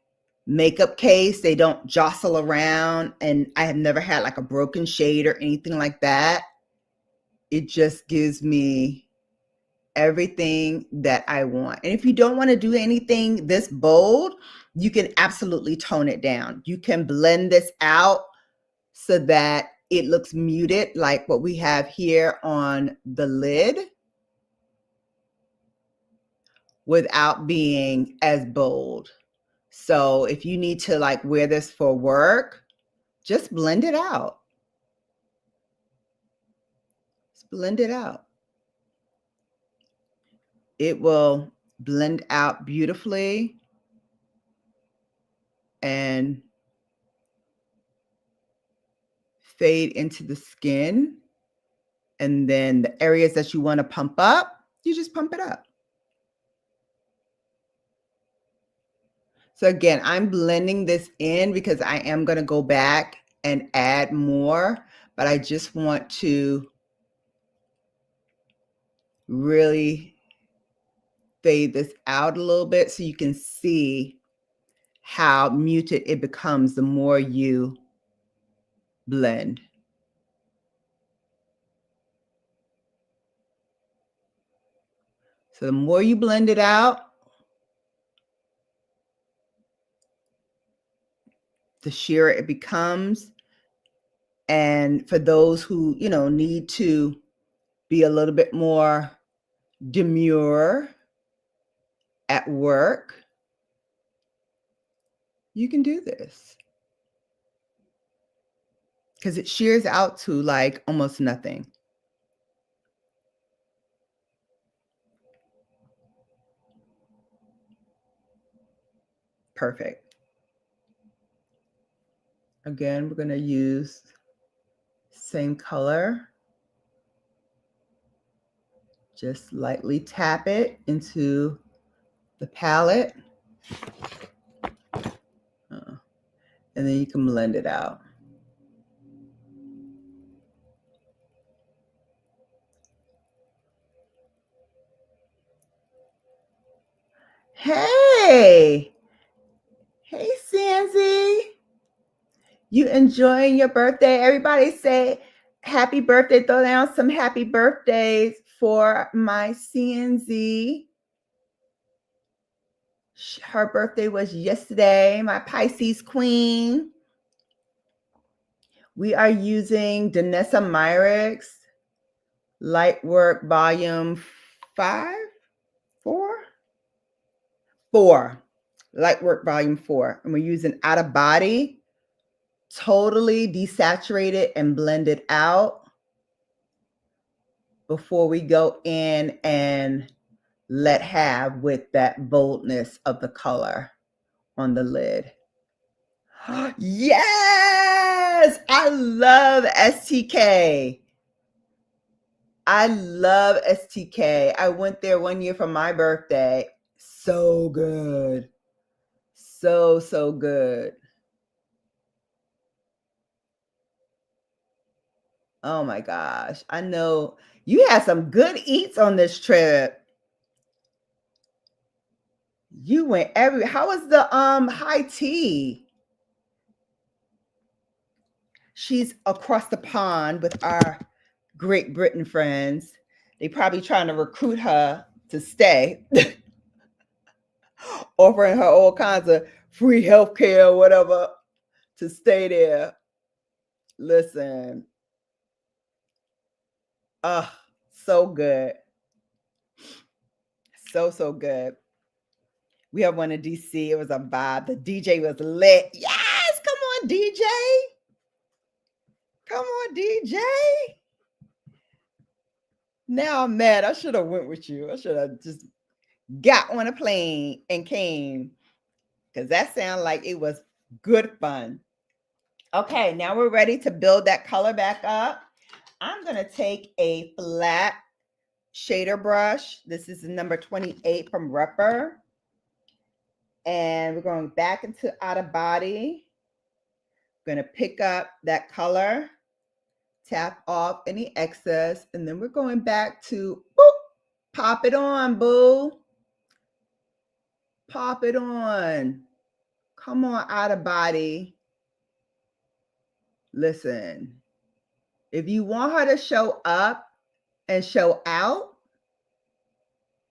makeup case, they don't jostle around, and I have never had like a broken shade or anything like that. It just gives me everything that I want. And if you don't want to do anything this bold, you can absolutely tone it down. You can blend this out so that it looks muted like what we have here on the lid without being as bold. So if you need to like wear this for work, just blend it out. Just blend it out. It will blend out beautifully and fade into the skin. And then the areas that you want to pump up, you just pump it up. So again, I'm blending this in because I am going to go back and add more, but I just want to really fade this out a little bit so you can see how muted it becomes the more you blend. So the more you blend it out, the sheerer it becomes. And for those who, you know, need to be a little bit more demure at work, you can do this because it shears out to like almost nothing. Perfect. Again, we're going to use same color. Just lightly tap it into the palette. And then you can blend it out. Hey! Hey, Sanzy. You enjoying your birthday? Everybody say happy birthday. Throw down some happy birthdays for my CNZ. Her birthday was yesterday, my Pisces queen. We are using Danessa Myricks Lightwork Volume 5, 4? 4. Lightwork Volume 4. And we're using Out of Body. Totally desaturate it and blend it out before we go in and let have with that boldness of the color on the lid. Yes! I love STK. I love STK. I went there one year for my birthday. So good. So, so good. Oh my gosh. I know you had some good eats on this trip. You went how was the high tea? She's across the pond with our Great Britain friends. They probably trying to recruit her to stay, offering her all kinds of free health care or whatever to stay there. Listen, so good. So good. We have one in DC. It was a vibe. The DJ was lit. Yes, come on, DJ. Come on, DJ. Now I'm mad. I should have went with you. I should have just got on a plane and came, because that sounded like it was good fun. Okay, now we're ready to build that color back up. I'm going to take a flat shader brush. This is the number 28 from Repper. And we're going back into Out of Body. Going to pick up that color, tap off any excess, and then we're going back to boop, pop it on, boo. Pop it on. Come on, Out of Body. Listen, if you want her to show up and show out,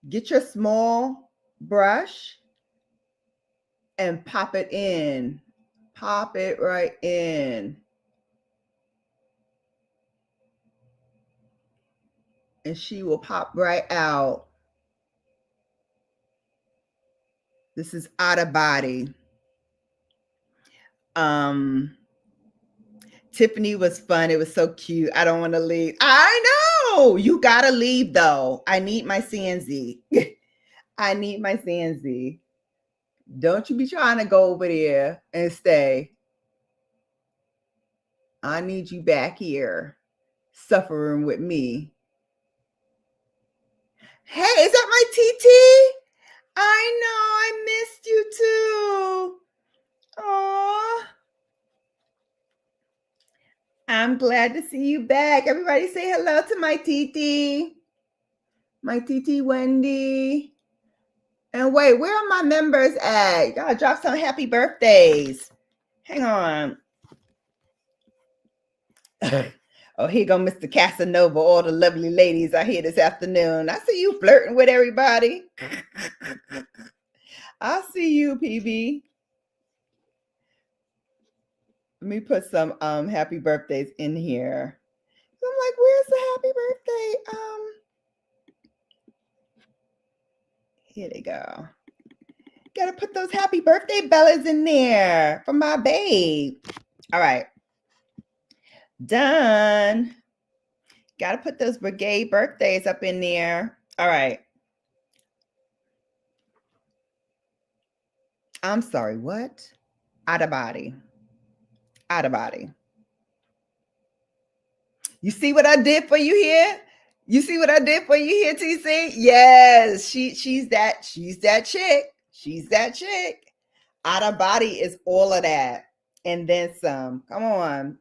get your small brush and pop it in. Pop it right in. And she will pop right out. This is Out of Body. Tiffany was fun. It was so cute. I don't want to leave. I know. You got to leave, though. I need my CNZ. I need my CNZ. Don't you be trying to go over there and stay. I need you back here suffering with me. Hey, is that my TT? I know. I missed you too. Aww. I'm glad to see you back. Everybody say hello to my TT. My TT Wendy. And wait, where are my members at? Y'all drop some happy birthdays. Hang on. Oh, here go Mr. Casanova. All the lovely ladies are here this afternoon. I see you flirting with everybody. I see you, PB. Let me put some happy birthdays in here. I'm like, where's the happy birthday? Here they go. Gotta put those happy birthday bellas in there for my babe. All right. Done. Gotta put those brigade birthdays up in there. All right. I'm sorry, what? Out of Body. Out of Body. You see what I did for you here? You see what I did for you here, TC? Yes, she's that chick. She's that chick. Out of Body is all of that. And then some. Come on.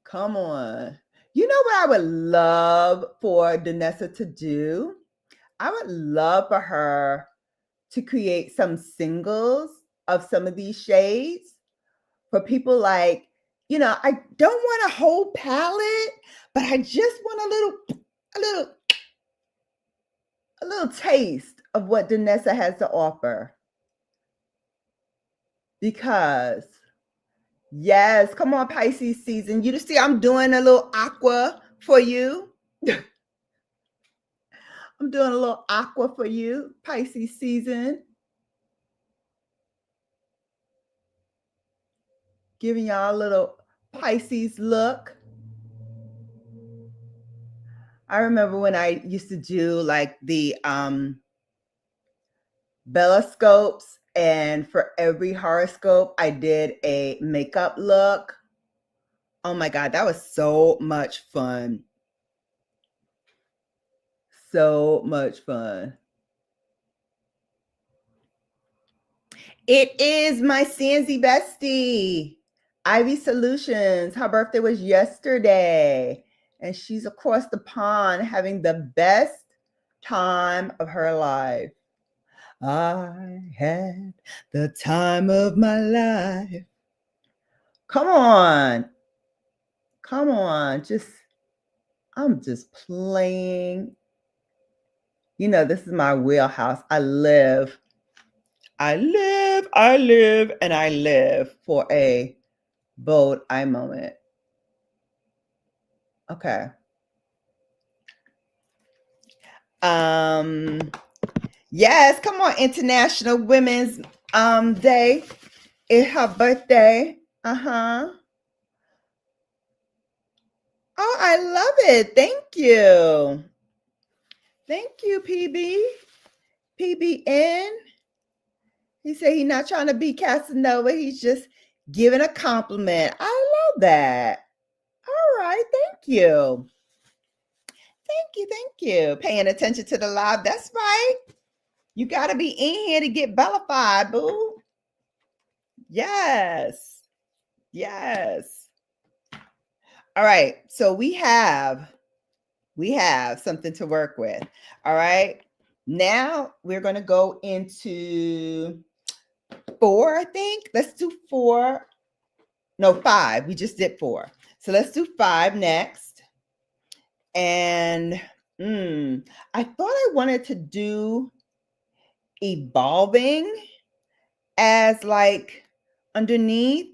Come on. You know what I would love for Danessa to do? I would love for her to create some singles of some of these shades for people like, you know, I don't want a whole palette, but I just want a little taste of what Danessa has to offer. Because yes, come on, Pisces season. You see, I'm doing a little aqua for you. I'm doing a little aqua for you, Pisces season. Giving y'all a little Pisces look. I remember when I used to do like the Bella scopes, and for every horoscope, I did a makeup look. Oh my God, that was so much fun. So much fun. It is my CNZ bestie, Ivy Solutions. Her birthday was yesterday, and she's across the pond having the best time of her life. I had the time of my life. Come on. Come on. I'm just playing. You know, this is my wheelhouse. I live, and I live for a bold eye moment. Okay. Yes, come on, International Women's Day. It's her birthday. Uh-huh. Oh, I love it. Thank you. Thank you, PB. PBN. He said he's not trying to be Casanova. He's just giving a compliment. I love that. All right. Thank you. Thank you. Thank you. Paying attention to the live. That's right. You got to be in here to get bellified, boo. Yes. Yes. All right. So we have something to work with. All right. Now we're going to go into 4, I think. Let's do 4. No, 5. We just did 4. So let's do 5 next. And I thought I wanted to do evolving as like underneath.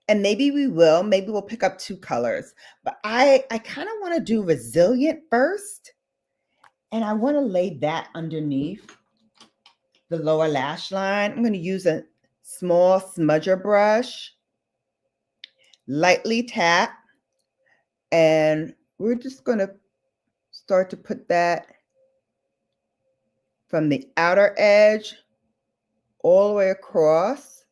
And maybe we will. Maybe we'll pick up 2 colors. But I kind of want to do resilient first. And I want to lay that underneath the lower lash line. I'm going to use a small smudger brush, lightly tap, and we're just going to start to put that from the outer edge all the way across.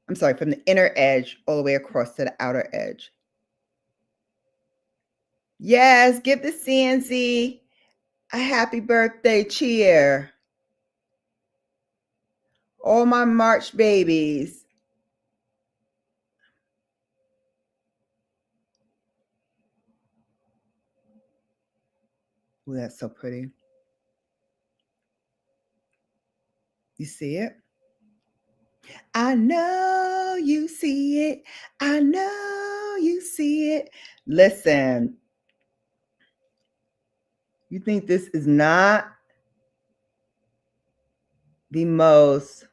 I'm sorry, from the inner edge all the way across to the outer edge. Yes, give the CNC a happy birthday cheer. All my March babies. Oh, that's so pretty. You see it? I know you see it. I know you see it. Listen, you think this is not the most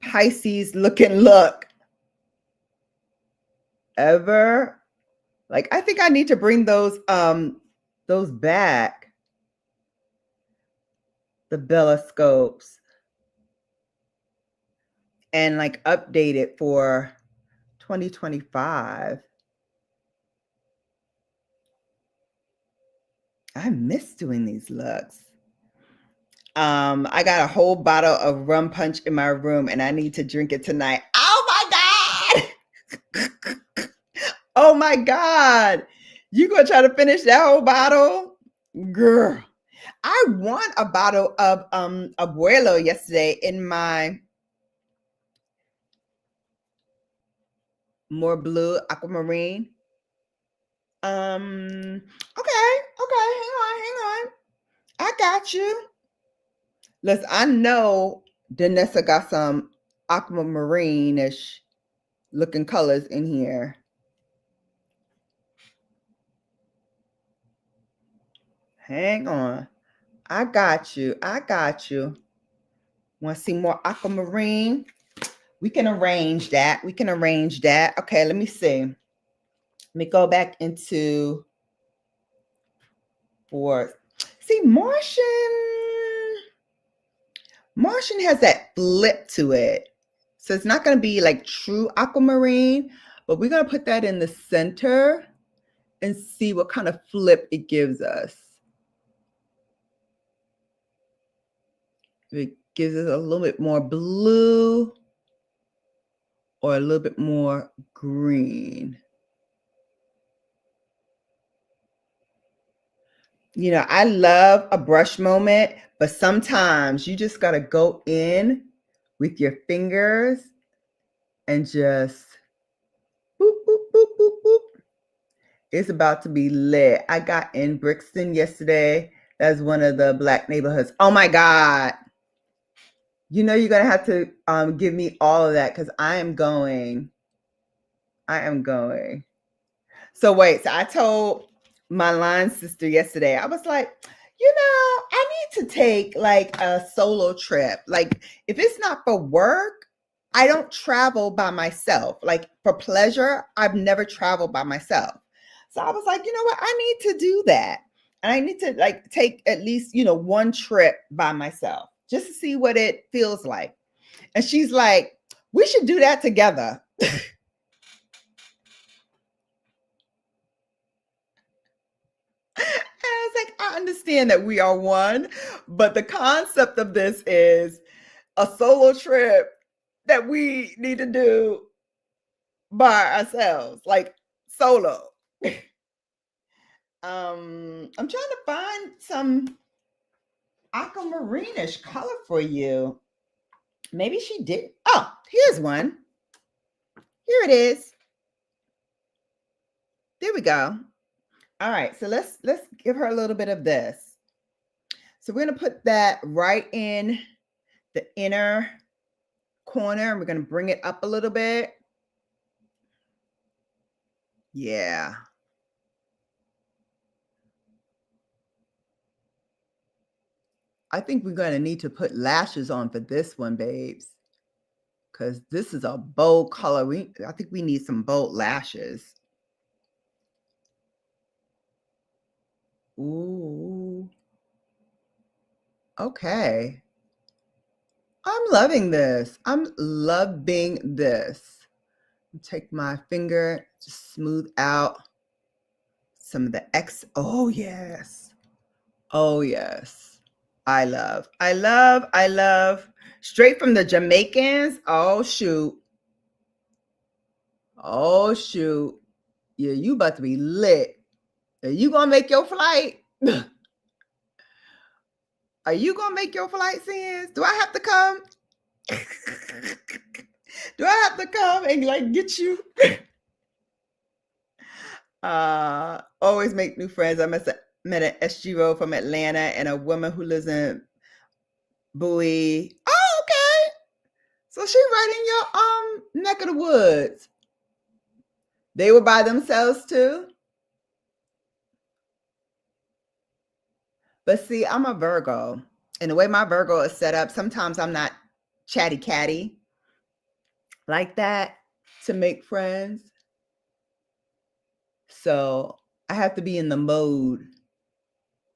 Pisces looking look ever? Like, I think I need to bring those back. The Bella scopes. And like update it for 2025. I miss doing these looks. I got a whole bottle of rum punch in my room and I need to drink it tonight. Oh my God. Oh my God. You gonna try to finish that whole bottle? Girl. I won a bottle of 𝕊𝕦𝕢𝕟 yesterday in my more blue aquamarine. Okay. Hang on. I got you. Listen, I know Danessa got some aquamarine-ish looking colors in here. Hang on. I got you. Want to see more aquamarine? We can arrange that. Okay, let me see. Let me go back into for. See, Martian has that flip to it. So it's not going to be like true aquamarine, but we're going to put that in the center and see what kind of flip it gives us. It gives us a little bit more blue or a little bit more green. You know, I love a brush moment, but sometimes you just got to go in with your fingers and just boop, boop, boop, boop, boop. It's about to be lit. I got in Brixton yesterday. That's one of the Black neighborhoods. Oh my God. You know, you're going to have to give me all of that because I am going I am going. So wait, so I told my line sister yesterday, I was like, I need to take like a solo trip. Like if it's not for work, I don't travel by myself. Like for pleasure, I've never traveled by myself. So I was like, you know what? I need to do that. And I need to like take at least, one trip by myself just to see what it feels like. And she's like, we should do that together. I was like, I understand that we are one, but the concept of this is a solo trip that we need to do by ourselves, like solo. I'm trying to find some aquamarine-ish color for you. Maybe she did. Oh, here's one. Here it is. There we go. All right, so let's give her a little bit of this. So we're gonna put that right in the inner corner and we're gonna bring it up a little bit. Yeah. I think we're gonna need to put lashes on for this one, babes. Because this is a bold color. I think we need some bold lashes. Ooh. Okay. I'm loving this. I'm loving this. Take my finger, just smooth out some of the Oh, yes. Oh, yes. I love. Straight from the Jamaicans. Oh, shoot. Oh, shoot. Yeah, you about to be lit. Are you going to make your flight? Are you going to make your flight, Sins? Do I have to come? Do I have to come and like get you? Always make new friends. I met an SGO from Atlanta and a woman who lives in Bowie. Oh, okay. So she right in your neck of the woods. They were by themselves too. But see, I'm a Virgo. And the way my Virgo is set up, sometimes I'm not chatty catty like that to make friends. So I have to be in the mode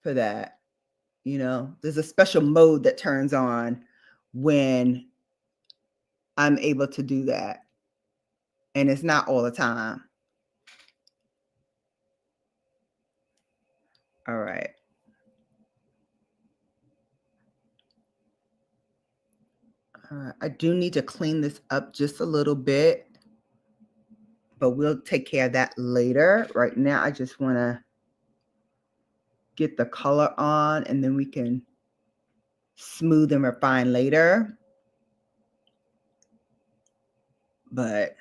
for that. There's a special mode that turns on when I'm able to do that. And it's not all the time. All right. I do need to clean this up just a little bit, but we'll take care of that later. Right now, I just want to get the color on and then we can smooth and refine later. But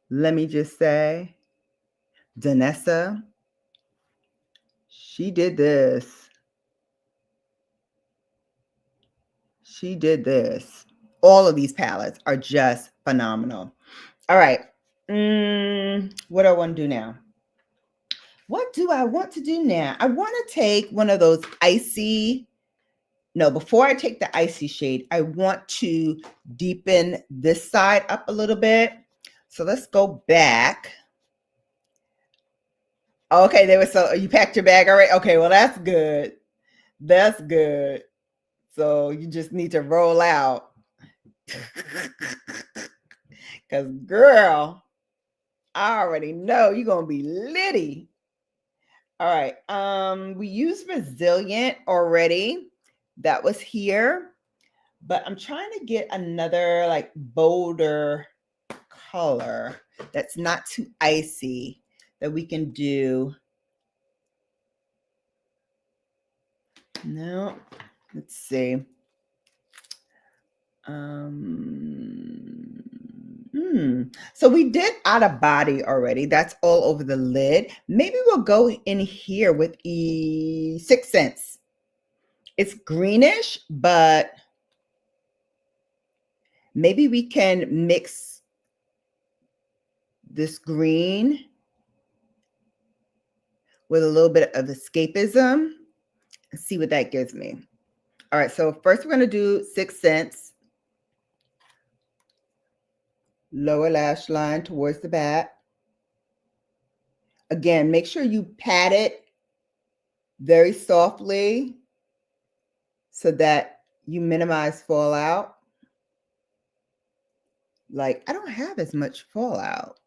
let me just say, Danessa, she did this. She did this. All of these palettes are just phenomenal. All right. What do I want to do now? What do I want to do now? I want to take one of those icy. No, before I take the icy shade, I want to deepen this side up a little bit. So let's go back. Okay, you packed your bag already? Okay, well, that's good. That's good. So you just need to roll out. Because, girl, I already know you're going to be litty. All right. We used Resilient already. That was here. But I'm trying to get another like bolder color that's not too icy that we can do. No, let's see. So we did Out of Body already. That's all over the lid. Maybe we'll go in here with Sixth Sense. It's greenish, but maybe we can mix this green with a little bit of escapism and see what that gives me. All right, so first we're going to do 6 cents. Lower lash line towards the back. Again, make sure you pat it very softly so that you minimize fallout. Like, I don't have as much fallout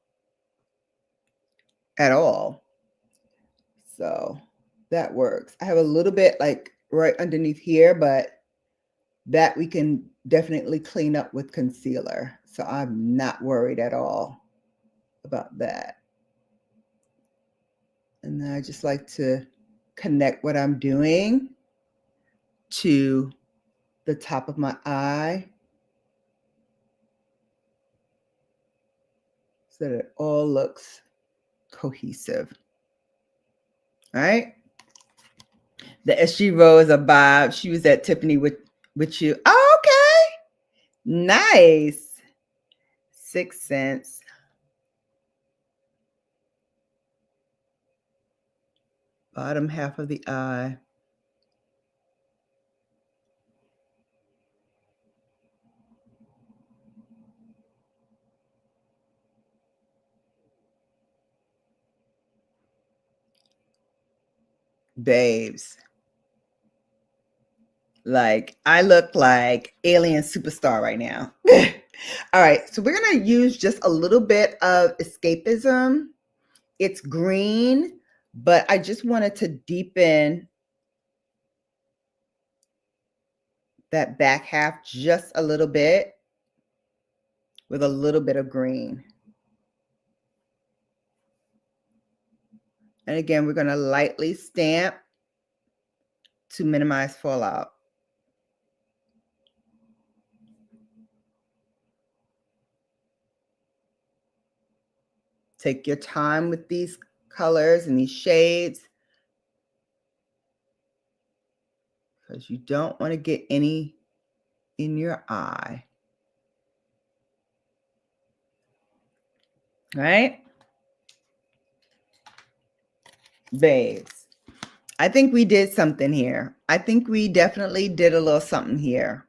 at all. So that works. I have a little bit like right underneath here, but that we can definitely clean up with concealer. So I'm not worried at all about that. And then I just like to connect what I'm doing to the top of my eye so that it all looks cohesive. All right. The SG Rose of Bob. She was at Tiffany with you. Oh, okay. Nice. 6 cents. Bottom half of the eye. Babes. Like, I look like alien superstar right now. All right, so we're going to use just a little bit of escapism. It's green, but I just wanted to deepen that back half just a little bit with a little bit of green. And again, we're going to lightly stamp to minimize fallout. Take your time with these colors and these shades because you don't want to get any in your eye. Right? Babes, I think we did something here. I think we definitely did a little something here.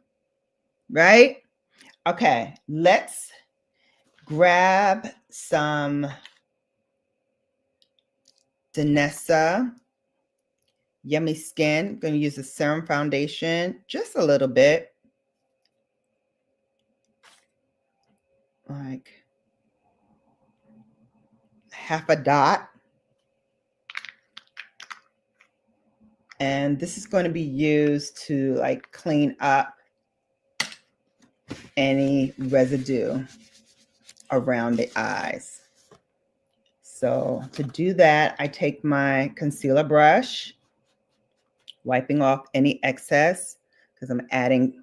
Right? Okay, let's grab some Danessa Yummy Skin. I'm going to use the serum foundation just a little bit. Like half a dot. And this is going to be used to like clean up any residue around the eyes. So to do that, I take my concealer brush, wiping off any excess because I'm adding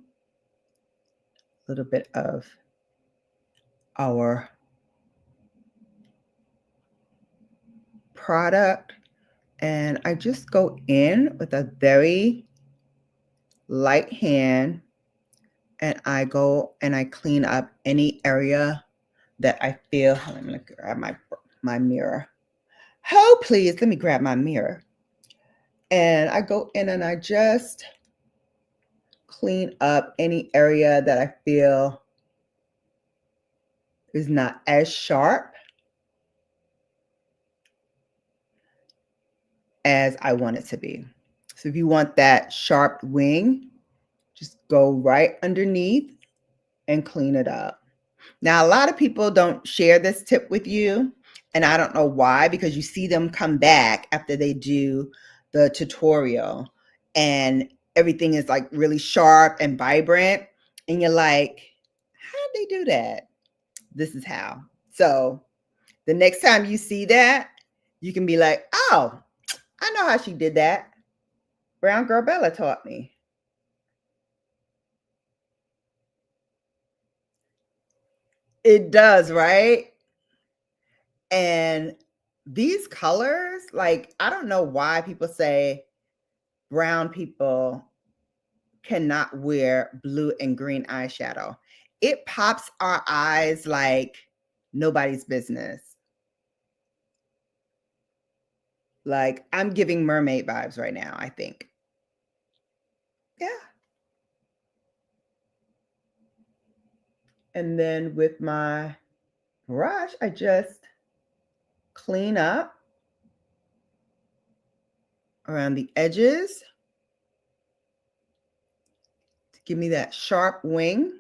a little bit of our product. And I just go in with a very light hand and I go and I clean up any area that I feel. I'm going to grab my mirror. Oh, please, let me grab my mirror. And I go in and I just clean up any area that I feel is not as sharp as I want it to be. So if you want that sharp wing, just go right underneath and clean it up. Now, a lot of people don't share this tip with you, and I don't know why, because you see them come back after they do the tutorial and everything is like really sharp and vibrant. And you're like, how'd they do that? This is how. So the next time you see that, you can be like, oh, I know how she did that. Brown Girl Bella taught me. It does, right? And these colors, like, I don't know why people say brown people cannot wear blue and green eyeshadow. it pops our eyes like nobody's business. Like, I'm giving mermaid vibes right now, I think. Yeah. And then with my brush, I just clean up around the edges to give me that sharp wing.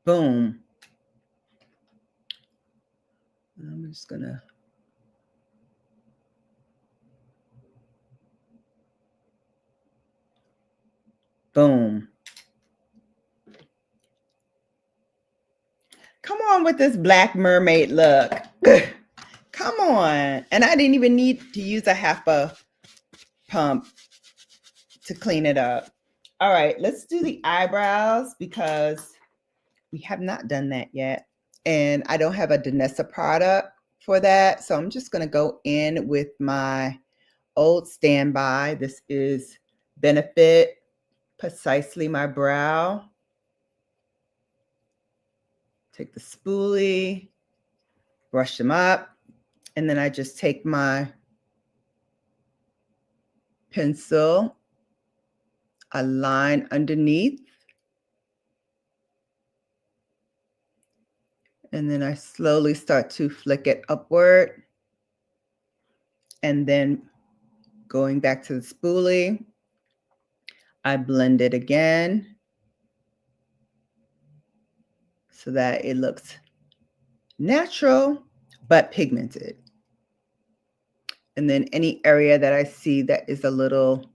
Boom. I'm just gonna boom. Come on with this black mermaid look. Come on. And I didn't even need to use a half a pump to clean it up. All right, let's do the eyebrows because we have not done that yet. And I don't have a Danessa product for that. So I'm just going to go in with my old standby. This is Benefit Precisely My Brow. Take the spoolie, brush them up, and then I just take my pencil, a line underneath, and then I slowly start to flick it upward, and then going back to the spoolie, I blend it again so that it looks natural but pigmented. And then any area that I see that is a little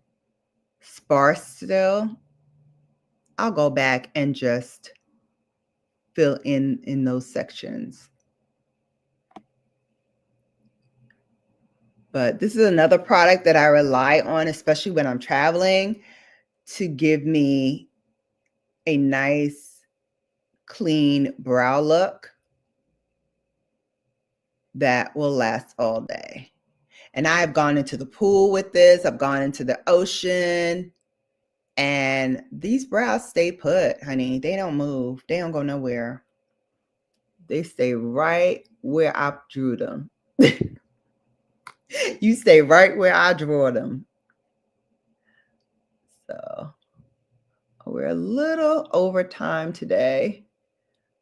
sparse still, I'll go back and just fill in those sections. But this is another product that I rely on, especially when I'm traveling, to give me a nice, clean brow look that will last all day. And I've gone into the pool with this. I've gone into the ocean. And these brows stay put, honey. They don't move. They don't go nowhere. They stay right where I drew them. You stay right where I drew them. So we're a little over time today.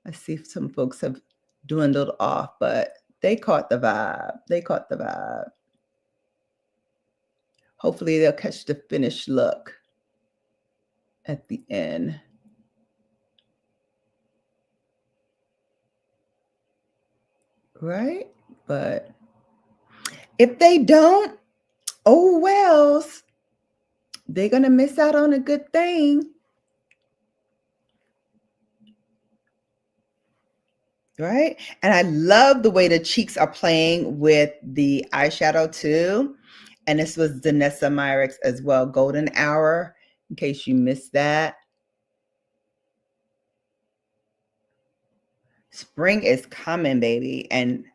I see some folks have dwindled off, but they caught the vibe. They caught the vibe. Hopefully they'll catch the finished look at the end. Right? But if they don't, oh wells, they're going to miss out on a good thing. Right? And I love the way the cheeks are playing with the eyeshadow too. And this was Danessa Myricks as well, Golden Hour, in case you missed that. Spring is coming, baby. And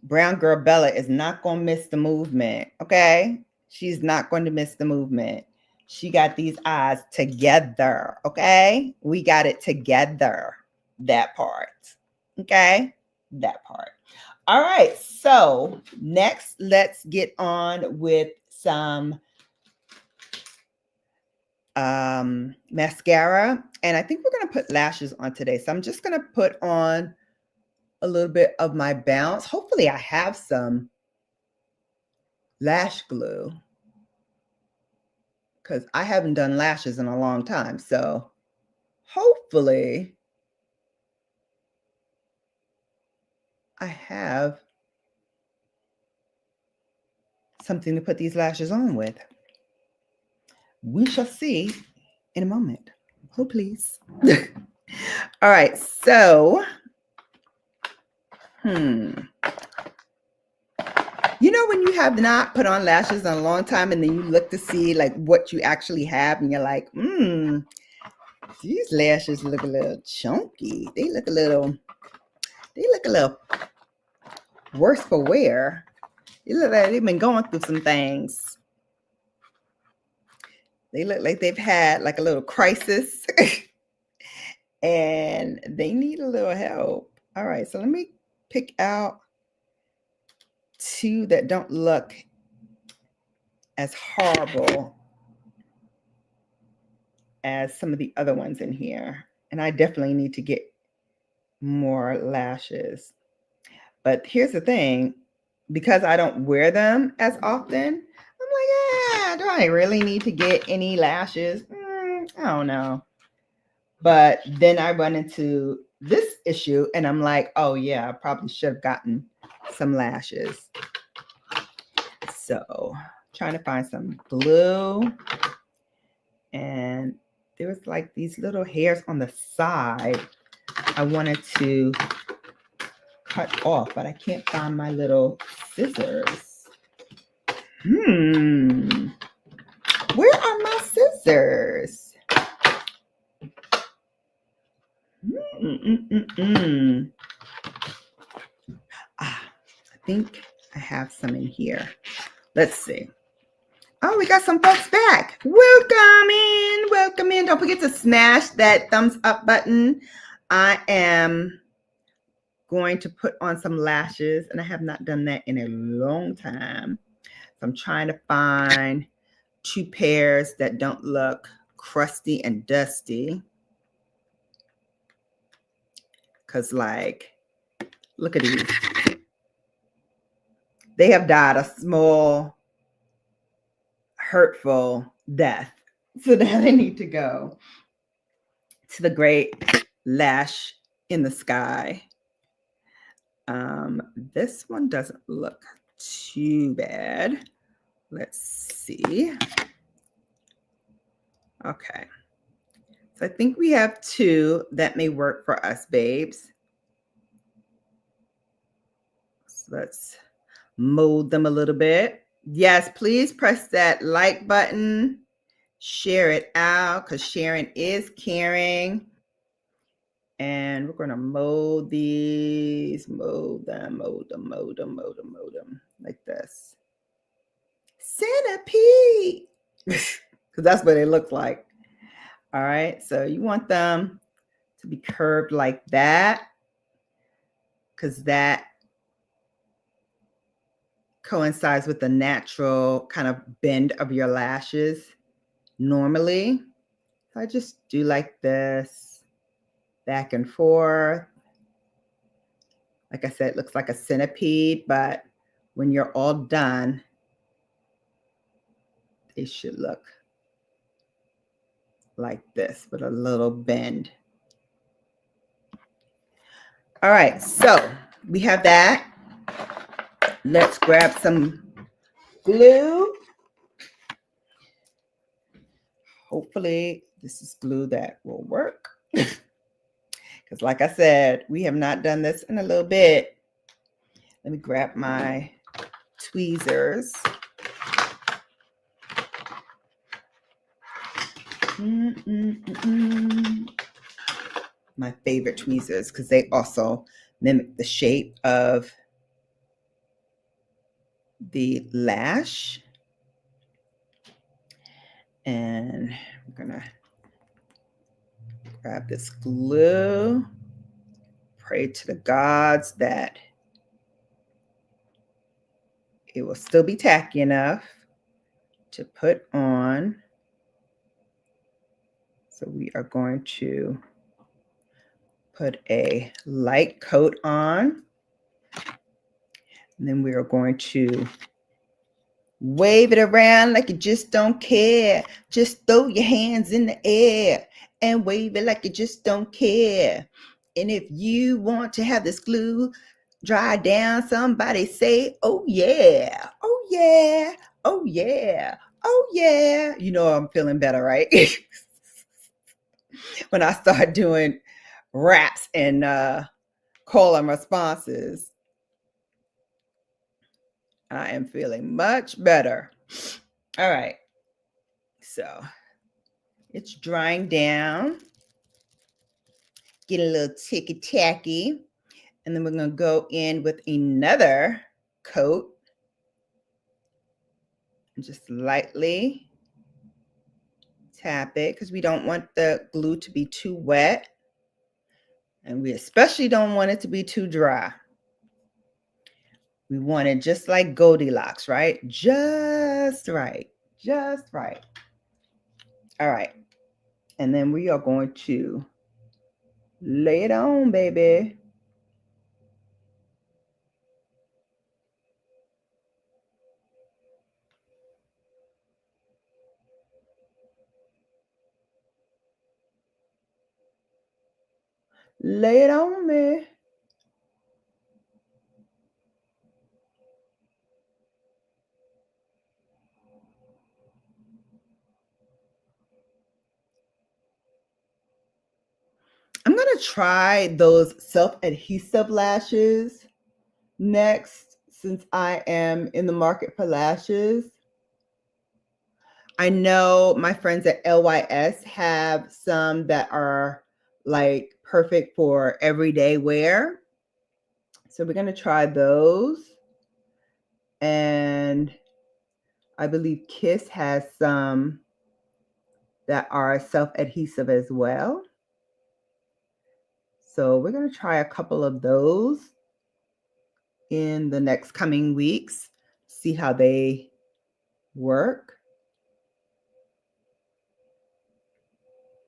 Brown Girl Bella is not going to miss the movement, okay? She's not going to miss the movement. She got these eyes together, okay? We got it together, that part, okay? That part. All right, so next, let's get on with some mascara. And I think we're going to put lashes on today. So I'm just going to put on a little bit of my Bounce. Hopefully I have some lash glue because I haven't done lashes in a long time. So hopefully I have something to put these lashes on with. We shall see in a moment. Oh, please. All right. So, you know, when you have not put on lashes in a long time and then you look to see like what you actually have and you're like, these lashes look a little chunky. They look a little Worse for wear. They look like they've been going through some things. They look like they've had like a little crisis and they need a little help. All right, so let me pick out two that don't look as horrible as some of the other ones in here. And I definitely need to get more lashes. But here's the thing, because I don't wear them as often, I'm like, do I really need to get any lashes? I don't know. But then I run into this issue and I'm like, oh yeah, I probably should have gotten some lashes. So trying to find some glue, and there was like these little hairs on the side I wanted to cut off, but I can't find my little scissors. Where are my scissors? I think I have some in here. Let's see. Oh, we got some folks back. Welcome in. Welcome in. Don't forget to smash that thumbs up button. I am going to put on some lashes, and I have not done that in a long time. So I'm trying to find two pairs that don't look crusty and dusty. Because, like, look at these. They have died a small, hurtful death. So now they need to go to the great lash in the sky. This one doesn't look too bad. Let's see. Okay. So I think we have two that may work for us, babes. So let's mold them a little bit. Yes, please press that like button. Share it out, because sharing is caring. And we're going to mold these, mold them like this. Centipede, because that's what they look like. All right, so you want them to be curved like that, because that coincides with the natural kind of bend of your lashes normally. So I just do like this, back and forth. Like I said, it looks like a centipede, but when you're all done, they should look like this with a little bend. All right, so we have that. Let's grab some glue. Hopefully this is glue that will work. Because like I said, we have not done this in a little bit. Let me grab my tweezers. My favorite tweezers, because they also mimic the shape of the lash. And I'm gonna grab this glue, pray to the gods that it will still be tacky enough to put on. So we are going to put a light coat on. And then we are going to wave it around like you just don't care. Just throw your hands in the air and wave it like you just don't care. And if you want to have this glue dry down, somebody say, oh yeah, oh yeah, oh yeah, oh yeah. You know I'm feeling better, right? When I start doing raps and call and responses, I am feeling much better. All right. So it's drying down. Get a little ticky-tacky. And then we're going to go in with another coat and just lightly tap it because we don't want the glue to be too wet. And we especially don't want it to be too dry. We want it just like Goldilocks, right? Just right. Just right. All right. And then we are going to lay it on, baby. Lay it on me. I'm going to try those self-adhesive lashes next, since I am in the market for lashes. I know my friends at LYS have some that are like perfect for everyday wear. So we're going to try those. And I believe Kiss has some that are self-adhesive as well. So we're going to try a couple of those in the next coming weeks, see how they work.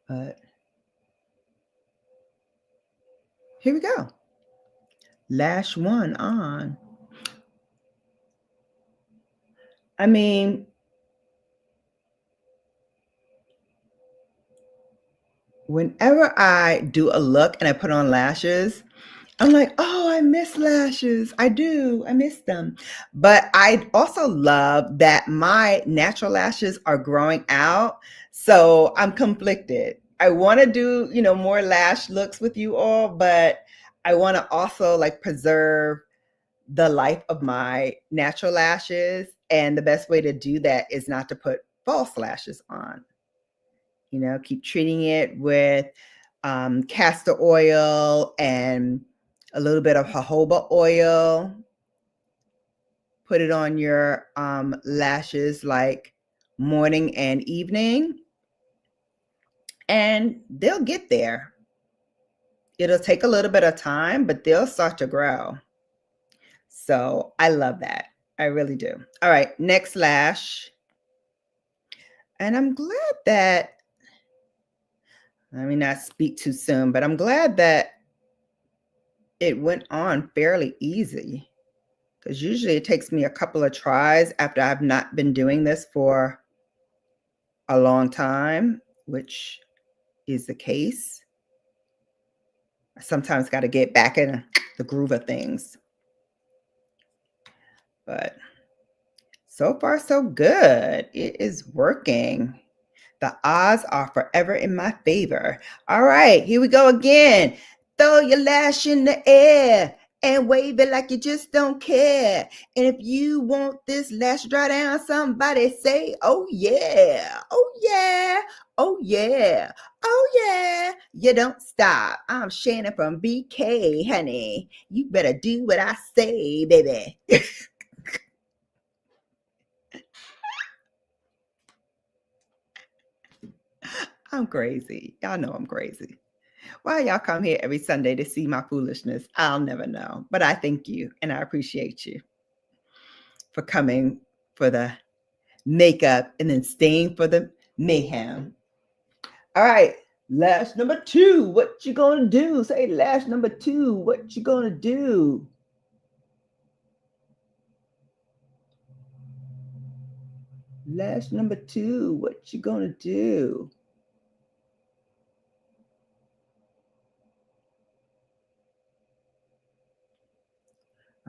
But here we go. Lash one on. I mean, whenever I do a look and I put on lashes, I'm like, oh, I miss lashes. I do. I miss them. But I also love that my natural lashes are growing out. So I'm conflicted. I want to do, more lash looks with you all, but I want to also like preserve the life of my natural lashes. And the best way to do that is not to put false lashes on. Keep treating it with castor oil and a little bit of jojoba oil. Put it on your lashes like morning and evening, and they'll get there. It'll take a little bit of time, but they'll start to grow. So I love that. I really do. All right, next lash. And I'm glad that, let me not speak too soon, but I'm glad that it went on fairly easy, because usually it takes me a couple of tries after I've not been doing this for a long time, which is the case. I sometimes got to get back in the groove of things. But so far, so good. It is working. The odds are forever in my favor. All right, here we go again. Throw your lash in the air and wave it like you just don't care. And if you want this lash dry down, somebody say, oh yeah, oh yeah, oh yeah, oh yeah. You don't stop. I'm Shannon from BK, honey. You better do what I say, baby. I'm crazy. Y'all know I'm crazy. Why y'all come here every Sunday to see my foolishness? I'll never know. But I thank you and I appreciate you for coming for the makeup and then staying for the mayhem. All right, lash number 2. What you gonna do? Say lash number 2. What you gonna do? Lash number 2. What you gonna do?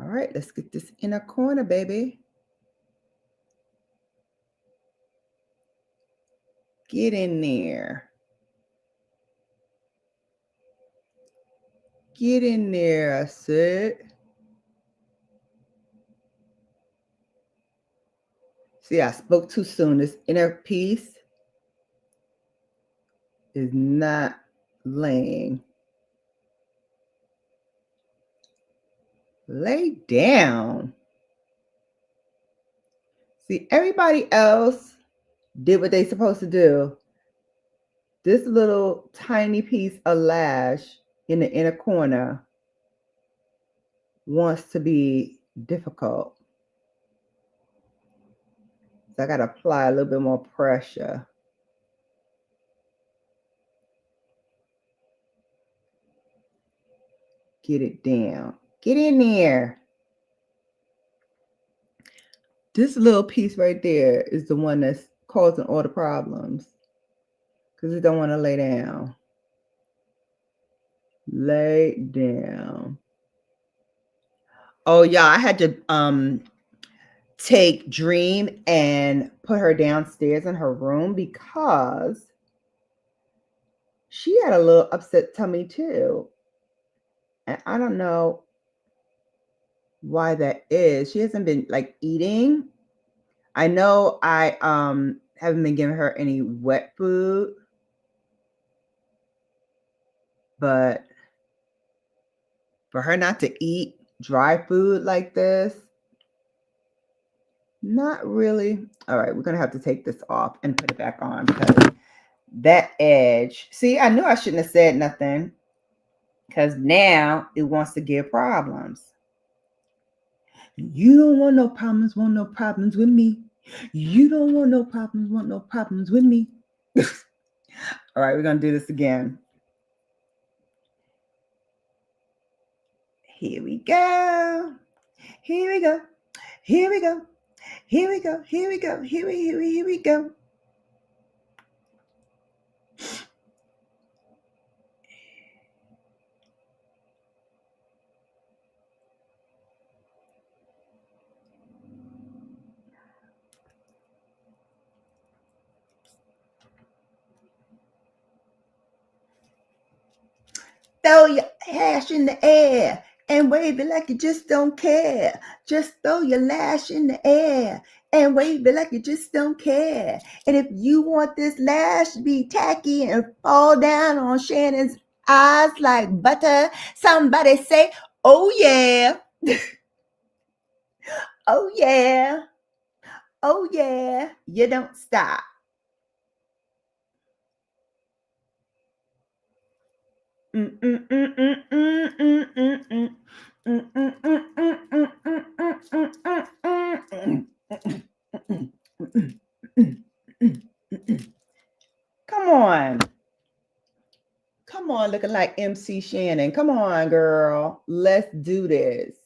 All right, let's get this inner corner, baby. Get in there. Get in there, I said. See, I spoke too soon. This inner piece is not laying. Lay down. See, everybody else did what they supposed to do. This little tiny piece of lash in the inner corner wants to be difficult. So I got to apply a little bit more pressure. Get it down. Get in there. This little piece right there is the one that's causing all the problems because it don't want to lay down. Lay down. Oh yeah, I had to take Dream and put her downstairs in her room because she had a little upset tummy too. And I don't know why that is. She hasn't been like eating. I know I haven't been giving her any wet food, but for her not to eat dry food like this, not really. All right, we're gonna have to take this off and put it back on because that edge. See, I knew I shouldn't have said nothing because now it wants to give problems. You don't want no problems with me. You don't want no problems with me. All right, we're gonna do this again. Here we go. Here we go. Here we go. Here we go. Here we go. Here we go. Throw your lash in the air and wave it like you just don't care. Just throw your lash in the air and wave it like you just don't care. And if you want this lash to be tacky and fall down on Shannon's eyes like butter, somebody say, oh yeah. Oh yeah. Oh yeah. You don't stop. Come on. Come on, looking like MC Shannon. Come on, girl. Let's do this.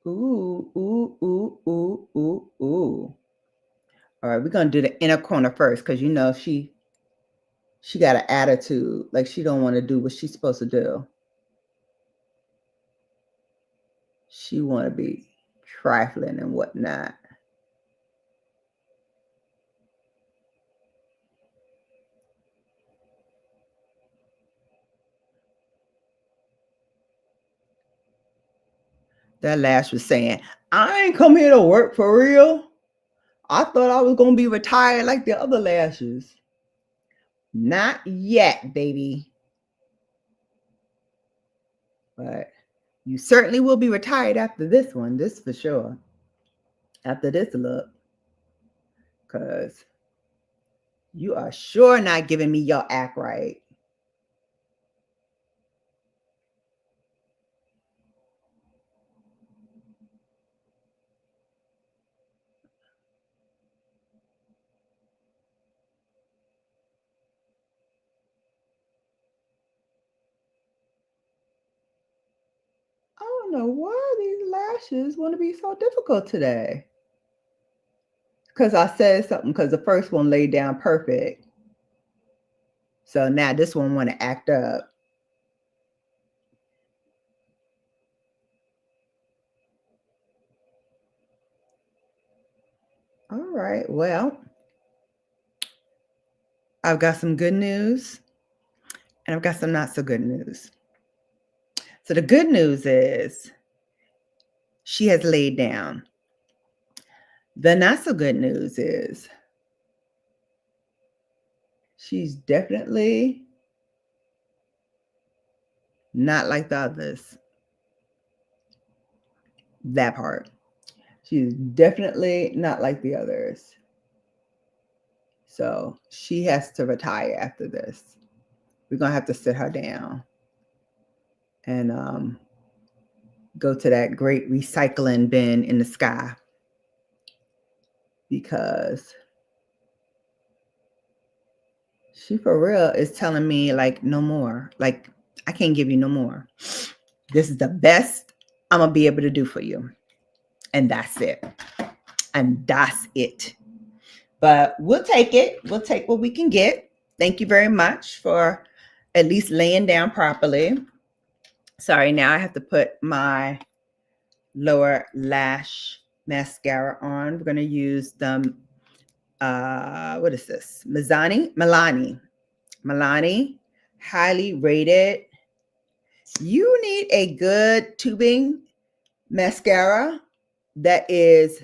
Ooh, ooh, ooh, ooh, ooh, ooh. All right, we're gonna do the inner corner first because you know she got an attitude, like she don't want to do what she's supposed to do. She want to be trifling and whatnot. That lash was saying, I ain't come here to work for real. I thought I was going to be retired like the other lashes. Not yet, baby. But you certainly will be retired after this one, this for sure. After this look. Because you are sure not giving me your act right. I don't know why these lashes want to be so difficult today. Because I said something because the first one laid down perfect. So now this one want to act up. All right, well, I've got some good news and I've got some not so good news. So the good news is she has laid down. The not so good news is she's definitely Not like the others. That part. She's definitely not like the others. So she has to retire after this. We're going to have to sit her down and go to that great recycling bin in the sky, because she for real is telling me like no more. Like, I can't give you no more. This is the best I'm going to be able to do for you. And that's it. And that's it. But we'll take it. We'll take what we can get. Thank you very much for at least laying down properly. Sorry, now I have to put my lower lash mascara on. We're going to use the, what is this? Milani, highly rated. You need a good tubing mascara that is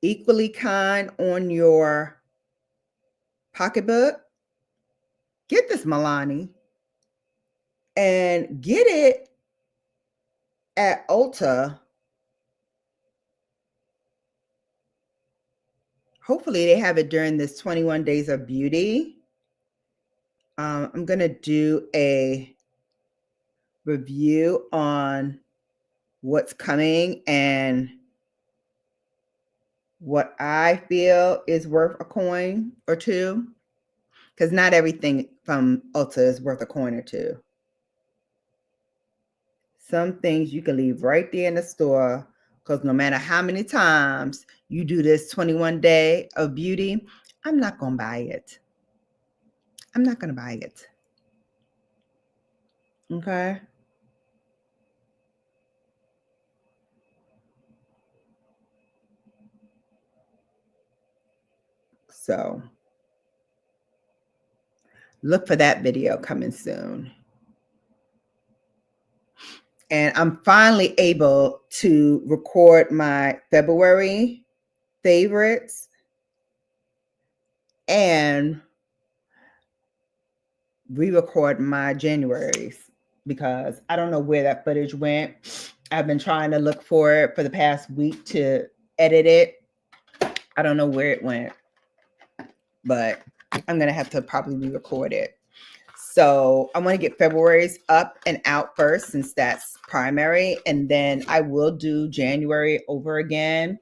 equally kind on your pocketbook. Get this Milani and get it at Ulta. Hopefully they have it during this 21 Days of Beauty. I'm going to do a review on what's coming and what I feel is worth a coin or two, because not everything from Ulta is worth a coin or two. Some things you can leave right there in the store, because no matter how many times you do this 21 Day of Beauty, I'm not going to buy it. I'm not going to buy it. Okay? So look for that video coming soon. And I'm finally able to record my February favorites and re-record my January's, because I don't know where that footage went. I've been trying to look for it for the past week to edit it. I don't know where it went, but I'm going to have to probably re-record it. So I want to get February's up and out first, since that's primary, and then I will do January over again.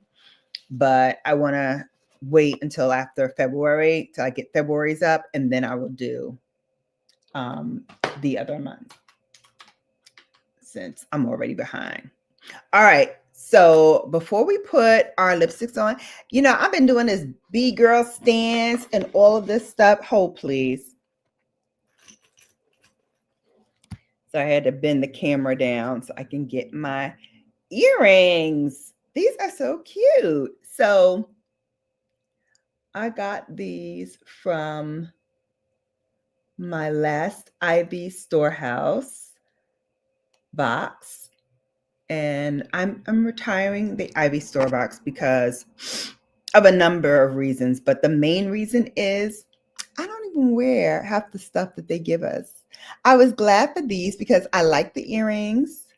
But I want to wait until after February till I get February's up, and then I will do the other month, since I'm already behind. All right. So before we put our lipsticks on, you know, I've been doing this B-girl stance and all of this stuff. Hold, please. So I had to bend the camera down so I can get my earrings. These are so cute. So I got these from my last Ivy Storehouse box, and I'm retiring the Ivy Store box because of a number of reasons, but the main reason is I don't even wear half the stuff that they give us. I was glad for these because I like the earrings,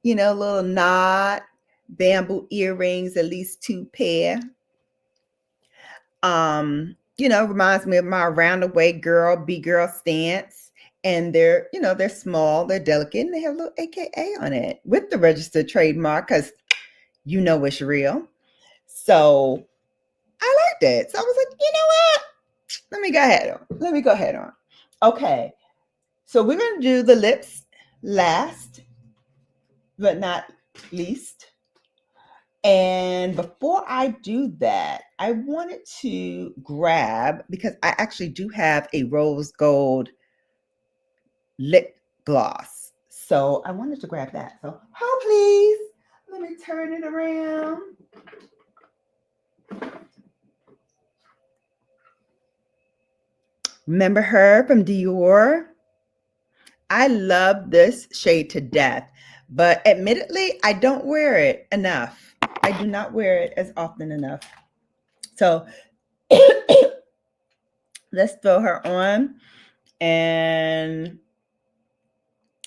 you know, little knot bamboo earrings, at least 2 pair. You know, reminds me of my roundaway girl, B-girl stance. And they're, you know, they're small, they're delicate, and they have a little AKA on it with the registered trademark, because you know it's real. So I liked it. So I was like, you know what? Let me go ahead on. Okay. So we're going to do the lips last, but not least. And before I do that, I wanted to grab, because I actually do have a rose gold lip gloss. So I wanted to grab that. So, hold please. Let me turn it around. Remember her from Dior? I love this shade to death, but admittedly, I don't wear it enough. I do not wear it as often enough. So let's throw her on, and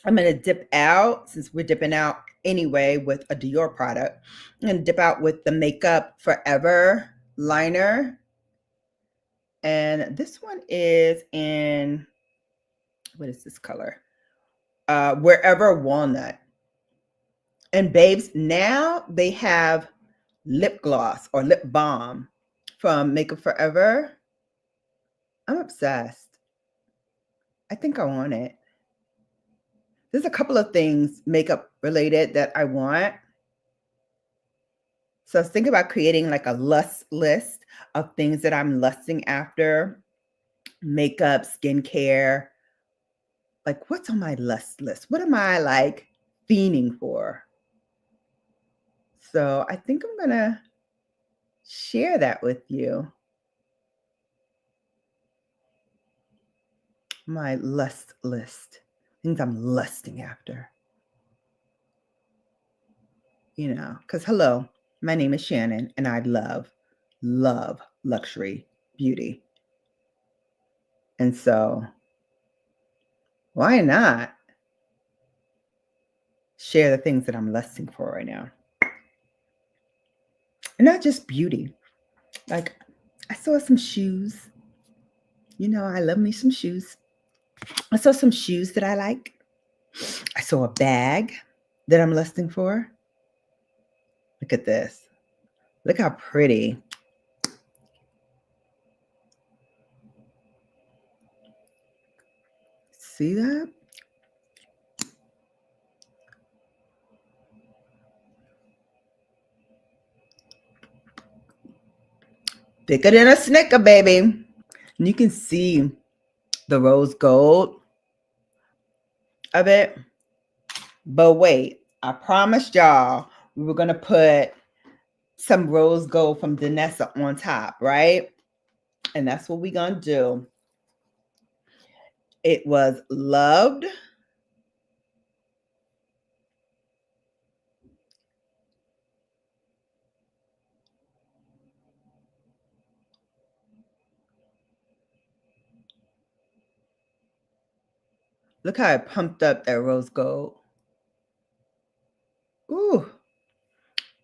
I'm going to dip out, since we're dipping out anyway with a Dior product. I'm going to dip out with the Makeup Forever liner. And this one is in, what is this color? Wherever Walnut. And babes, now they have lip gloss or lip balm from Makeup Forever. I'm obsessed. I think I want it. There's a couple of things makeup related that I want. So I was thinking about creating like a lust list of things that I'm lusting after. Makeup, skincare. Like, what's on my lust list? What am I like fiending for? So I think I'm gonna share that with you. My lust list. Things I'm lusting after. You know, because hello, my name is Shannon and I love luxury beauty. And so why not share the things that I'm lusting for right now? And not just beauty. Like, I saw some shoes. You know, I love me some shoes. I saw some shoes that I like. I saw a bag that I'm lusting for. Look at this. Look how pretty. See that? Thicker than a Snicker, baby. And you can see the rose gold of it. But wait, I promised y'all we were going to put some rose gold from Danessa on top, right? And that's what we're going to do. It was loved. Look how I pumped up that rose gold. Ooh.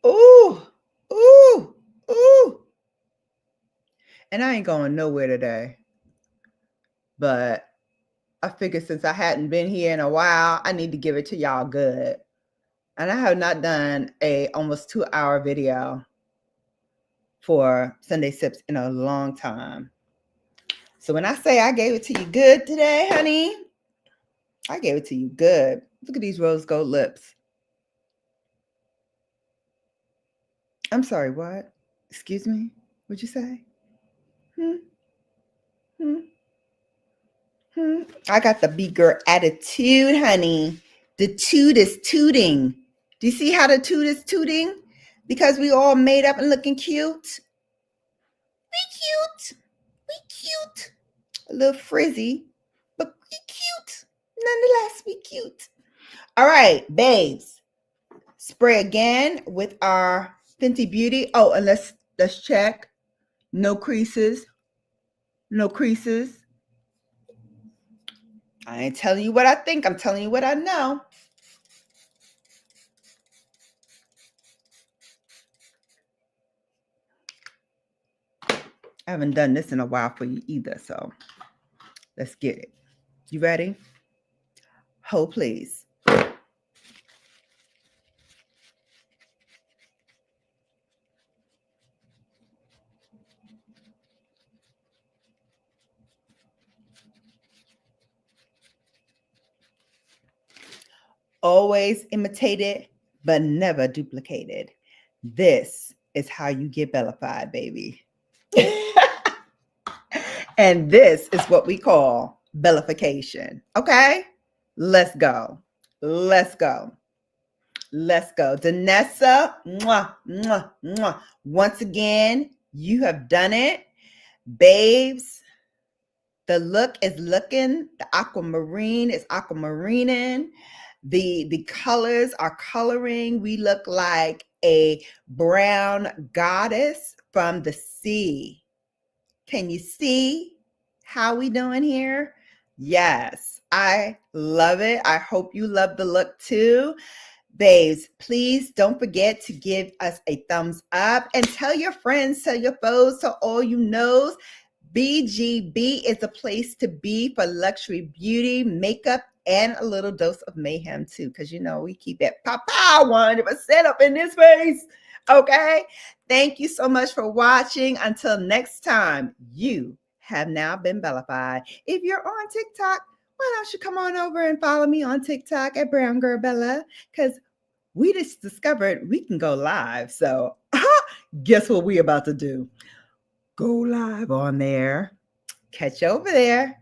Ooh. Ooh. Ooh. And I ain't going nowhere today. But I figured since I hadn't been here in a while, I need to give it to y'all good. And I have not done a almost 2-hour video for Sunday Sips in a long time. So when I say I gave it to you good today, honey, I gave it to you good. Look at these rose gold lips. I'm sorry, what? Excuse me? What'd you say? I got the big girl attitude, honey. The toot is tooting. Do you see how the toot is tooting? Because we all made up and looking cute. We cute. We cute. A little frizzy, but we cute. Nonetheless, we cute. All right, babes. Spray again with our Fenty Beauty. Oh, and let's check. No creases. No creases. I ain't telling you what I think. I'm telling you what I know. I haven't done this in a while for you either, so let's get it. You ready? Hold, please. Always imitated, but never duplicated. This is how you get bellified, baby. And this is what we call bellification. Okay? Let's go. Let's go. Let's go. Danessa, mwah, mwah, mwah. Once again, you have done it. Babes, the look is looking. The aquamarine is aquamarining. The colors are coloring. We look like a brown goddess from the sea. Can you see how we doing here? Yes, I love it. I hope you love the look too. Babes, please don't forget to give us a thumbs up and tell your friends, tell your foes, tell all you knows. BGB is a place to be for luxury beauty, makeup, and a little dose of mayhem too, because you know we keep it pow 100% up in this space. Okay. Thank you so much for watching. Until next time, you have now been bellified. If you're on TikTok, why don't you come on over and follow me on TikTok at browngirlbella? Because we just discovered we can go live. So guess what we about to do? Go live on there. Catch you over there.